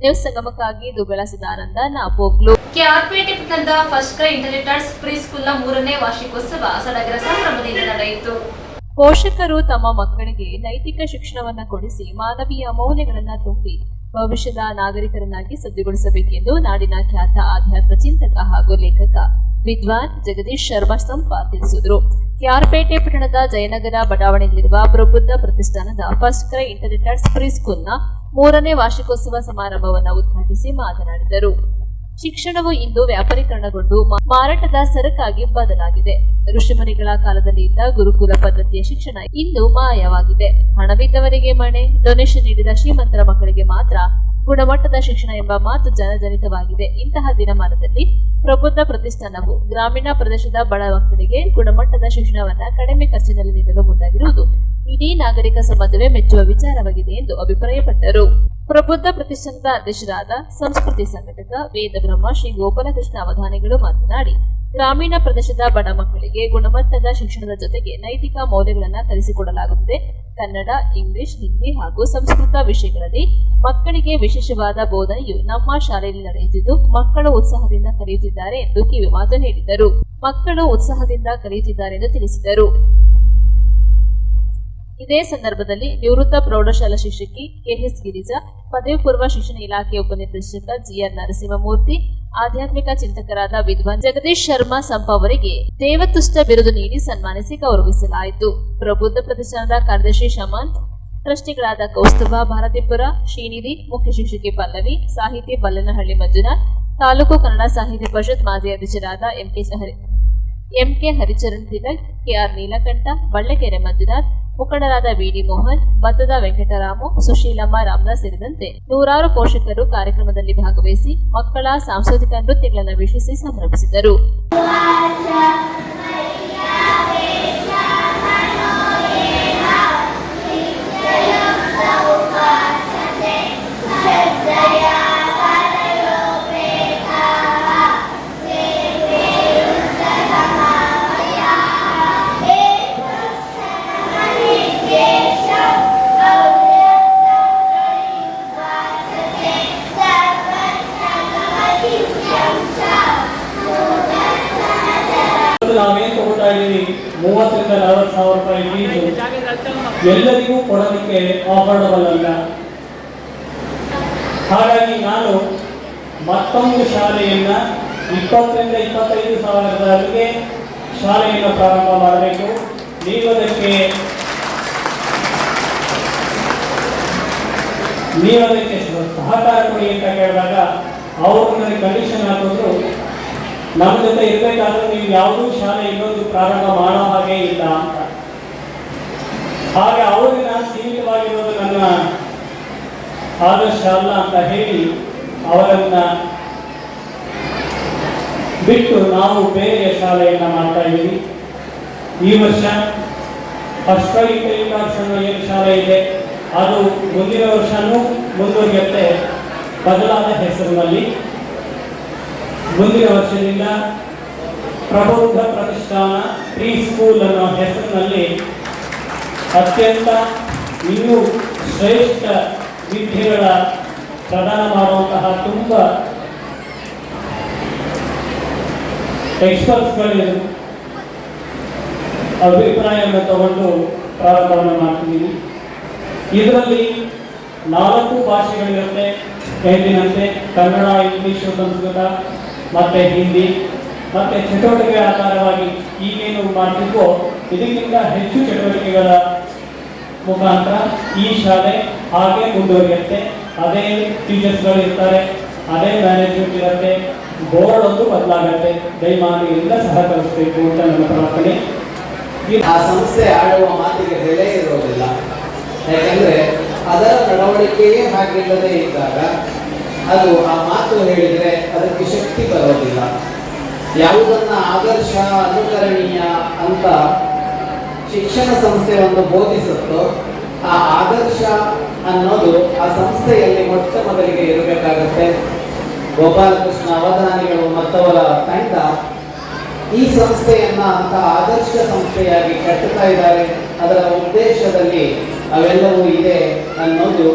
ನ್ಯೂಸ್ ಸಂಗಮಕ್ಕಾಗಿ ದುಗ್ಗಳ ಸದಾನಂದ ನಾಪೋಗ್ಲು. ಕೆಆರ್ಪೇಟೆ ಪಟ್ಟಣದ ಫಸ್ಟ್ ಕ್ರೈ ಇಂಟರ್ನೆಟರ್ಸ್ ಪ್ರೀ ಸ್ಕೂಲ್ನ 3ನೇ ವಾರ್ಷಿಕೋತ್ಸವ ಸಡಗರ ಸಂಭ್ರಮದಿಂದ ನಡೆಯಿತು. ಪೋಷಕರು ತಮ್ಮ ಮಕ್ಕಳಿಗೆ ನೈತಿಕ ಶಿಕ್ಷಣವನ್ನು ಕೊಡಿಸಿ ಮಾನವೀಯ ಮೌಲ್ಯಗಳನ್ನು ತುಂಬಿ ಭವಿಷ್ಯದ ನಾಗರಿಕರನ್ನಾಗಿ ಸಜ್ಜುಗೊಳಿಸಬೇಕೆಂದು ನಾಡಿನ ಖ್ಯಾತ ಆಧ್ಯಾತ್ಮ ಚಿಂತಕ ಹಾಗೂ ಲೇಖಕ ವಿದ್ವಾನ್ ಜಗದೀಶ್ ಶರ್ಮಾ ಸಂಪ ತಿಳಿಸಿದರು. ಕೆಆರ್ಪೇಟೆ ಪಟ್ಟಣದ ಜಯನಗರ ಬಡಾವಣೆಯಲ್ಲಿರುವ ಪ್ರಬುದ್ಧ ಪ್ರತಿಷ್ಠಾನದ ಫಸ್ಟ್ ಕ್ರೈ ಇಂಟರ್ನೆಟರ್ಸ್ ಪ್ರೀ ಸ್ಕೂಲ್ನ 3ನೇ ವಾರ್ಷಿಕೋತ್ಸವ ಸಮಾರಂಭವನ್ನು ಉದ್ಘಾಟಿಸಿ ಮಾತನಾಡಿದರು. ಶಿಕ್ಷಣವು ಇಂದು ವ್ಯಾಪಾರೀಕರಣಗೊಂಡು ಮಾರಾಟದ ಸರಕಾಗಿ ಬದಲಾಗಿದೆ. ಋಷಿಮುನಿಗಳ ಕಾಲದಲ್ಲಿ ಇದ್ದ ಗುರುಕುಲ ಪದ್ಧತಿಯ ಶಿಕ್ಷಣ ಇಂದು ಮಾಯವಾಗಿದೆ. ಹಣವಿದ್ದವರಿಗೆ ಮಣೆ, ಡೊನೇಷನ್ ನೀಡಿದ ಶ್ರೀಮಂತರ ಮಕ್ಕಳಿಗೆ ಮಾತ್ರ ಗುಣಮಟ್ಟದ ಶಿಕ್ಷಣ ಎಂಬ ಮಾತು ಜನಜನಿತವಾಗಿದೆ. ಇಂತಹ ದಿನಮಾನದಲ್ಲಿ ಪ್ರಬುದ್ಧ ಪ್ರತಿಷ್ಠಾನವು ಗ್ರಾಮೀಣ ಪ್ರದೇಶದ ಬಡ ಮಕ್ಕಳಿಗೆ ಗುಣಮಟ್ಟದ ಶಿಕ್ಷಣವನ್ನ ಕಡಿಮೆ ಖರ್ಚಿನಲ್ಲಿ ನೀಡಲು ಮುಂದಾಗಿರುವುದು ಇಡೀ ನಾಗರಿಕ ಸಮಾಜವೇ ಮೆಚ್ಚುವ ವಿಚಾರವಾಗಿದೆ ಎಂದು ಅಭಿಪ್ರಾಯಪಟ್ಟರು. ಪ್ರಬುದ್ಧ ಪ್ರತಿಷ್ಠಾನದ ಅಧ್ಯಕ್ಷರಾದ ಸಂಸ್ಕೃತಿ ಸಂಘಟಕ ವೇದ ಬ್ರಹ್ಮ ಶ್ರೀ ಗೋಪಾಲಕೃಷ್ಣ ಅವಧಾನಿಗಳು ಮಾತನಾಡಿ, ಗ್ರಾಮೀಣ ಪ್ರದೇಶದ ಬಡ ಮಕ್ಕಳಿಗೆ ಗುಣಮಟ್ಟದ ಶಿಕ್ಷಣದ ಜೊತೆಗೆ ನೈತಿಕ ಮೌಲ್ಯಗಳನ್ನು ಕಲಿಸಿಕೊಡಲಾಗುತ್ತದೆ. ಕನ್ನಡ, ಇಂಗ್ಲಿಷ್, ಹಿಂದಿ ಹಾಗೂ ಸಂಸ್ಕೃತ ವಿಷಯಗಳಲ್ಲಿ ಮಕ್ಕಳಿಗೆ ವಿಶೇಷವಾದ ಬೋಧನೆಯು ನಮ್ಮ ಶಾಲೆಯಲ್ಲಿ ನಡೆಯುತ್ತಿದ್ದು ಮಕ್ಕಳು ಉತ್ಸಾಹದಿಂದ ಕಲಿಯುತ್ತಿದ್ದಾರೆ ಎಂದು ಕಿವಿ ಮಾತು ಹೇಳಿದರು. ಮಕ್ಕಳು ಉತ್ಸಾಹದಿಂದ ಕಲಿಯುತ್ತಿದ್ದಾರೆ ಎಂದು ತಿಳಿಸಿದರು. ಇದೇ ಸಂದರ್ಭದಲ್ಲಿ ನಿವೃತ್ತ ಪ್ರೌಢಶಾಲಾ ಶಿಕ್ಷಕಿ ಕೆಎಸ್ ಗಿರಿಜಾ, ಪದವಿ ಪೂರ್ವ ಶಿಕ್ಷಣ ಇಲಾಖೆ ಉಪನಿರ್ದೇಶಕ ಜಿಆರ್ ನರಸಿಂಹಮೂರ್ತಿ, ಆಧ್ಯಾತ್ಮಿಕ ಚಿಂತಕರಾದ ವಿದ್ವಾನ್ ಜಗದೀಶ್ ಶರ್ಮಾ ಸಂಪ ಅವರಿಗೆ ದೇವತುಷ್ಟ ಬಿರುದು ನೀಡಿ ಸನ್ಮಾನಿಸಿ ಗೌರವಿಸಲಾಯಿತು. ಪ್ರಬುದ್ಧ ಪ್ರತಿಷ್ಠಾನದ ಕಾರ್ಯದರ್ಶಿ ಶಮಂತ್, ಟ್ರಸ್ಟಿಗಳಾದ ಕೌಸ್ತುಭ ಭಾರತೀಪುರ, ಶ್ರೀನಿಧಿ, ಮುಖ್ಯ ಶಿಕ್ಷಕಿ ಪಲ್ಲವಿ, ಸಾಹಿತಿ ಬಲ್ಲನಹಳ್ಳಿ ಮಂಜುನಾಥ್, ತಾಲೂಕು ಕನ್ನಡ ಸಾಹಿತ್ಯ ಪರಿಷತ್ ಮಾಜಿ ಅಧ್ಯಕ್ಷರಾದ ಎಂಕೆ ಹರಿಚರಣ್ ತಿಲಕ್, ಕೆಆರ್ ನೀಲಕಂಠ, ಬಳ್ಳೆಕೆರೆ ಮಂಜುನಾಥ್, ಮುಖಂಡರಾದ ವಿಡಿ ಮೋಹನ್, ಭತ್ತದ ವೆಂಕಟರಾಮು, ಸುಶೀಲಮ್ಮ, ರಾಮದಾಸ್ ಸೇರಿದಂತೆ ನೂರಾರು ಪೋಷಕರು ಕಾರ್ಯಕ್ರಮದಲ್ಲಿ ಭಾಗವಹಿಸಿ ಮಕ್ಕಳ ಸಾಂಸ್ಕೃತಿಕ ನೃತ್ಯಗಳನ್ನು ವೀಕ್ಷಿಸಿ ಸಂಭ್ರಮಿಸಿದರು. ನಾವೇನು ತಗೋತಾ ಇದ್ದೀವಿ 30,000 ರಿಂದ 40,000 ರೂಪಾಯಿ ಫೀಸು ಎಲ್ಲರಿಗೂ ಕೊಡೋದಕ್ಕೆ ಆಫರ್ಡಬಲ್ ಅಲ್ಲ. ಹಾಗಾಗಿ ನಾನು ಮತ್ತೊಂದು ಶಾಲೆಯನ್ನ 20,000 ರಿಂದ 25,000 ಶಾಲೆಯನ್ನು ಪ್ರಾರಂಭ ಮಾಡಬೇಕು. ನೀವು ಅದಕ್ಕೆ ಸಹಕಾರ ಕೊಡಿ ಅಂತ ಕೇಳಿದಾಗ ಅವರು ನನಗೆ ಕಂಡೀಷನ್ ಹಾಕಿದ್ರು, ನಮ್ಮ ಜೊತೆ ಇರಬೇಕಾದ್ರೆ ನೀವು ಯಾವುದೂ ಶಾಲೆ ಇನ್ನೊಂದು ಪ್ರಾರಂಭ ಮಾಡೋ ಹಾಗೆ ಇಲ್ಲ ಅಂತ. ಹಾಗೆ ಅವರಿಗೆ ನಾನು ಸೀಮಿತವಾಗಿರೋದು ನನ್ನ ಆದರ್ಶ ಅಲ್ಲ ಅಂತ ಹೇಳಿ ಅವರನ್ನ ಬಿಟ್ಟು ನಾವು ಬೇರೆ ಶಾಲೆಯನ್ನ ಮಾಡ್ತಾ ಇದ್ದೀವಿ. ಈ ವರ್ಷ ಫಸ್ಟ್ ಕ್ರೈ ಇಂಟರ್ನೆಟರ್ಸ್ ಅನ್ನೋ ಏನು ಶಾಲೆ ಇದೆ ಅದು ಮುಂದಿನ ವರ್ಷನೂ ಮುಂದುವರಿಯುತ್ತೆ ಬದಲಾದ ಹೆಸರಿನಲ್ಲಿ. ಮುಂದಿನ ವರ್ಷದಿಂದ ಪ್ರಬುದ್ಧ ಪ್ರತಿಷ್ಠಾನ ಪ್ರೀ ಸ್ಕೂಲ್ ಅನ್ನೋ ಹೆಸರಿನಲ್ಲಿ ಅತ್ಯಂತ ಇನ್ನೂ ಶ್ರೇಷ್ಠ ವಿದ್ಯೆಗಳ ಪ್ರದಾನ ಮಾಡುವಂತಹ ತುಂಬ ಎಕ್ಸ್ಪರ್ಟ್ಸ್ಗಳು ಅಭಿಪ್ರಾಯವನ್ನು ತಗೊಂಡು ಪ್ರಾರಂಭವನ್ನು ಮಾಡ್ತಿದ್ದೀವಿ. ಇದರಲ್ಲಿ 4 ಭಾಷೆಗಳಿರುತ್ತೆ ಎಂದಿನಂತೆ, ಕನ್ನಡ, ಇಂಗ್ಲಿಷು, ಸಂಸ್ಕೃತ ಮತ್ತು ಹಿಂದಿ. ಮತ್ತು ಚಟುವಟಿಕೆ ಆಧಾರವಾಗಿ ಈಗೇನು ಮಾಡ್ತಿದ್ವೋ ಇದಕ್ಕಿಂತ ಹೆಚ್ಚು ಚಟುವಟಿಕೆಗಳ ಮುಖಾಂತರ ಈ ಶಾಲೆ ಹಾಗೆ ಮುಂದುವರಿಯುತ್ತೆ. ಅದೇ ಟೀಚರ್ಸ್ಗಳು ಇರ್ತಾರೆ, ಅದೇ ಮ್ಯಾನೇಜ್ಮೆಂಟ್ ಇರುತ್ತೆ, ಬೋರ್ಡ್ ಒಂದು ಬದಲಾಗುತ್ತೆ. ದಯಮಾಡಿ ಎಲ್ಲ ಸಹಕರಿಸಬೇಕು ಅಂತ ನನ್ನ ಪ್ರಾರ್ಥನೆ. ಆ ಸಂಸ್ಥೆ ಆಡುವ ಮಾತಿಗೆ ಬೆಲೆ ಇರೋದಿಲ್ಲ. ಯಾಕಂದ್ರೆ ಅದರ ನಡವಳಿಕೆಯೇ ಹಾಗಿಲ್ಲದೆ ಇದ್ದಾಗ ಅದು ಆ ಮಾತು ಹೇಳಿದರೆ ಅದಕ್ಕೆ ಶಕ್ತಿ ಬರೋದಿಲ್ಲ. ಯಾವುದನ್ನ ಆದರ್ಶ ಅನುಕರಣೀಯ ಅಂತ ಶಿಕ್ಷಣ ಸಂಸ್ಥೆ ಒಂದು ಬೋಧಿಸುತ್ತೋ ಆ ಆದರ್ಶ ಅನ್ನೋದು ಆ ಸಂಸ್ಥೆಯಲ್ಲಿ ಮೊಟ್ಟ ಮೊದಲಿಗೆ ಇರಬೇಕಾಗತ್ತೆ. ಗೋಪಾಲಕೃಷ್ಣ ಅವಧಾನಿಗಳು ಮತ್ತವರ ತಂಡ ಈ ಸಂಸ್ಥೆಯನ್ನ ಅಂತ ಆದರ್ಶ ಸಂಸ್ಥೆಯಾಗಿ ಕಟ್ಟುತ್ತಾ ಇದ್ದಾರೆ. ಅದರ ಉದ್ದೇಶದಲ್ಲಿ ಅವೆಲ್ಲವೂ ಇದೆ ಅನ್ನೋದು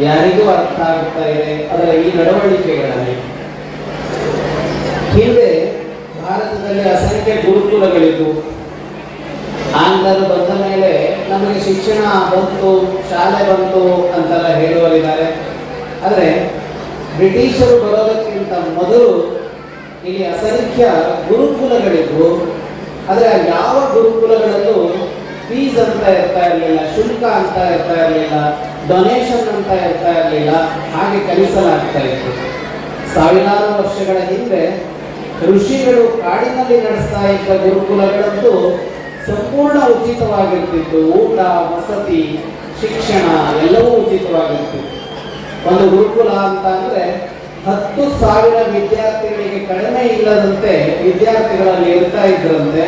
ಯಾರಿಗೂ ಅರ್ಥ ಆಗ್ತಾ ಇದೆ ಅದರ ಈ ನಡವಳಿಕೆಗಳಲ್ಲಿ. ಹಿಂದೆ ಭಾರತದಲ್ಲಿ ಅಸಂಖ್ಯ ಗುರುಕುಲಗಳಿತ್ತು. ಆಂಗ್ಲರು ಬಂದ ಮೇಲೆ ನಮಗೆ ಶಿಕ್ಷಣ ಬಂತು, ಶಾಲೆ ಬಂತು ಅಂತೆಲ್ಲ ಹೇಳುವರಿದ್ದಾರೆ. ಆದರೆ ಬ್ರಿಟಿಷರು ಬರೋದಕ್ಕಿಂತ ಮೊದಲು ಇಲ್ಲಿ ಅಸಂಖ್ಯ ಗುರುಕುಲಗಳಿದ್ವು. ಆದರೆ ಯಾವ ಗುರುಕುಲಗಳಲ್ಲೂ ಫೀಸ್ ಅಂತ ಇರ್ತಾ ಇರಲಿಲ್ಲ, ಶುಲ್ಕ ಅಂತ ಇರ್ತಾ ಇರಲಿಲ್ಲ, ಡೊನೇಷನ್ ಅಂತ ಇರ್ತಾ ಇರಲಿಲ್ಲ. ಹಾಗೆ ಕಲಿಸಲಾಗ್ತಾ ಇತ್ತು. ಸಾವಿರಾರು ವರ್ಷಗಳ ಹಿಂದೆ ಋಷಿಗಳು ಕಾಡಿನಲ್ಲಿ ನಡೆಸ್ತಾ ಇದ್ದ ಗುರುಕುಲಗಳಂತೂ ಸಂಪೂರ್ಣ ಉಚಿತವಾಗಿರ್ತಿತ್ತು. ಊಟ, ವಸತಿ, ಶಿಕ್ಷಣ ಎಲ್ಲವೂ ಉಚಿತವಾಗಿರ್ತಿತ್ತು. ಒಂದು ಗುರುಕುಲ ಅಂತ ಅಂದ್ರೆ 10,000 ವಿದ್ಯಾರ್ಥಿಗಳಿಗೆ ಕಡಿಮೆ ಇಲ್ಲದಂತೆ ವಿದ್ಯಾರ್ಥಿಗಳಲ್ಲಿ ಇರ್ತಾ ಇದ್ರಂತೆ.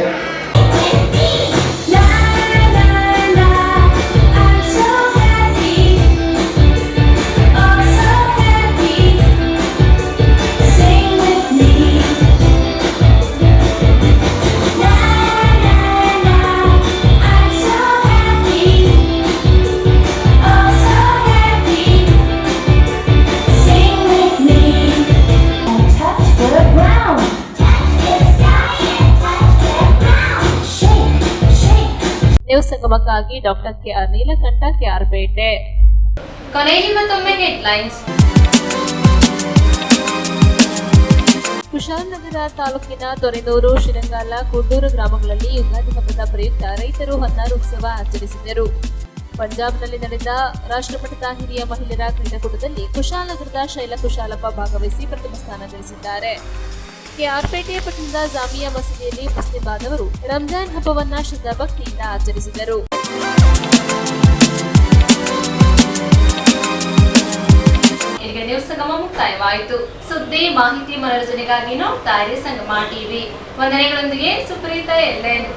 ನ್ಯೂಸ್ ಸಂಗಮಕ್ಕಾಗಿ ಡಾಕ್ಟರ್ ಕೆಆರ್ ನೀಲಕಂಠ, ಕೆಆರ್ಪೇಟೆ. ಕೊನೆಯಲ್ಲಿ ಮತ್ತೊಮ್ಮೆ ಹೆಡ್ಲೈನ್ಸ್. ಕುಶಾಲನಗರ ತಾಲೂಕಿನ ತೊರೆನೂರು, ಶಿರಂಗಾಲ, ಕುಡ್ಡೂರು ಗ್ರಾಮಗಳಲ್ಲಿ ಯುಗಾದಿ ಹಬ್ಬದ ಪ್ರಯುಕ್ತ ರೈತರು ಹೊನ್ನಾರು ಉತ್ಸವ ಆಚರಿಸಿದರು. ಪಂಜಾಬ್ನಲ್ಲಿ ನಡೆದ ರಾಷ್ಟ್ರಮಟ್ಟದ ಹಿರಿಯ ಮಹಿಳೆಯರ ಕ್ರೀಡಾಕೂಟದಲ್ಲಿ ಕುಶಾಲನಗರದ ಶೈಲಾ ಕುಶಾಲಪ್ಪ ಭಾಗವಹಿಸಿ ಪ್ರಥಮ ಸ್ಥಾನ ಗಳಿಸಿದ್ದಾರೆ. ಕೆಆರ್ಪೇಟೆ ಪಟ್ಟಣದ ಜಾಮಿಯಾ ಮಸೀದಿಯಲ್ಲಿ ಮುಸ್ಲಿಂ ಬಾಂಧವರು ರಂಜಾನ್ ಹಬ್ಬವನ್ನ ಶ್ರದ್ಧಾಭಕ್ತಿಯಿಂದ ಆಚರಿಸಿದರು. ಇಲ್ಲಿಗೆ ನ್ಯೂಸ್ ಸಂಗಮ ಮುಕ್ತಾಯವಾಯಿತು. ಸುದ್ದಿ, ಮಾಹಿತಿ, ಮನರಂಜನೆಗಾಗಿ ನೋಡ್ತಾ ಇರಿ ಸಂಗಮ ಟಿವಿ. ವಂದನೆಗಳೊಂದಿಗೆ ಸುಪ್ರೀತಾ ಎಲ್ಎನ್.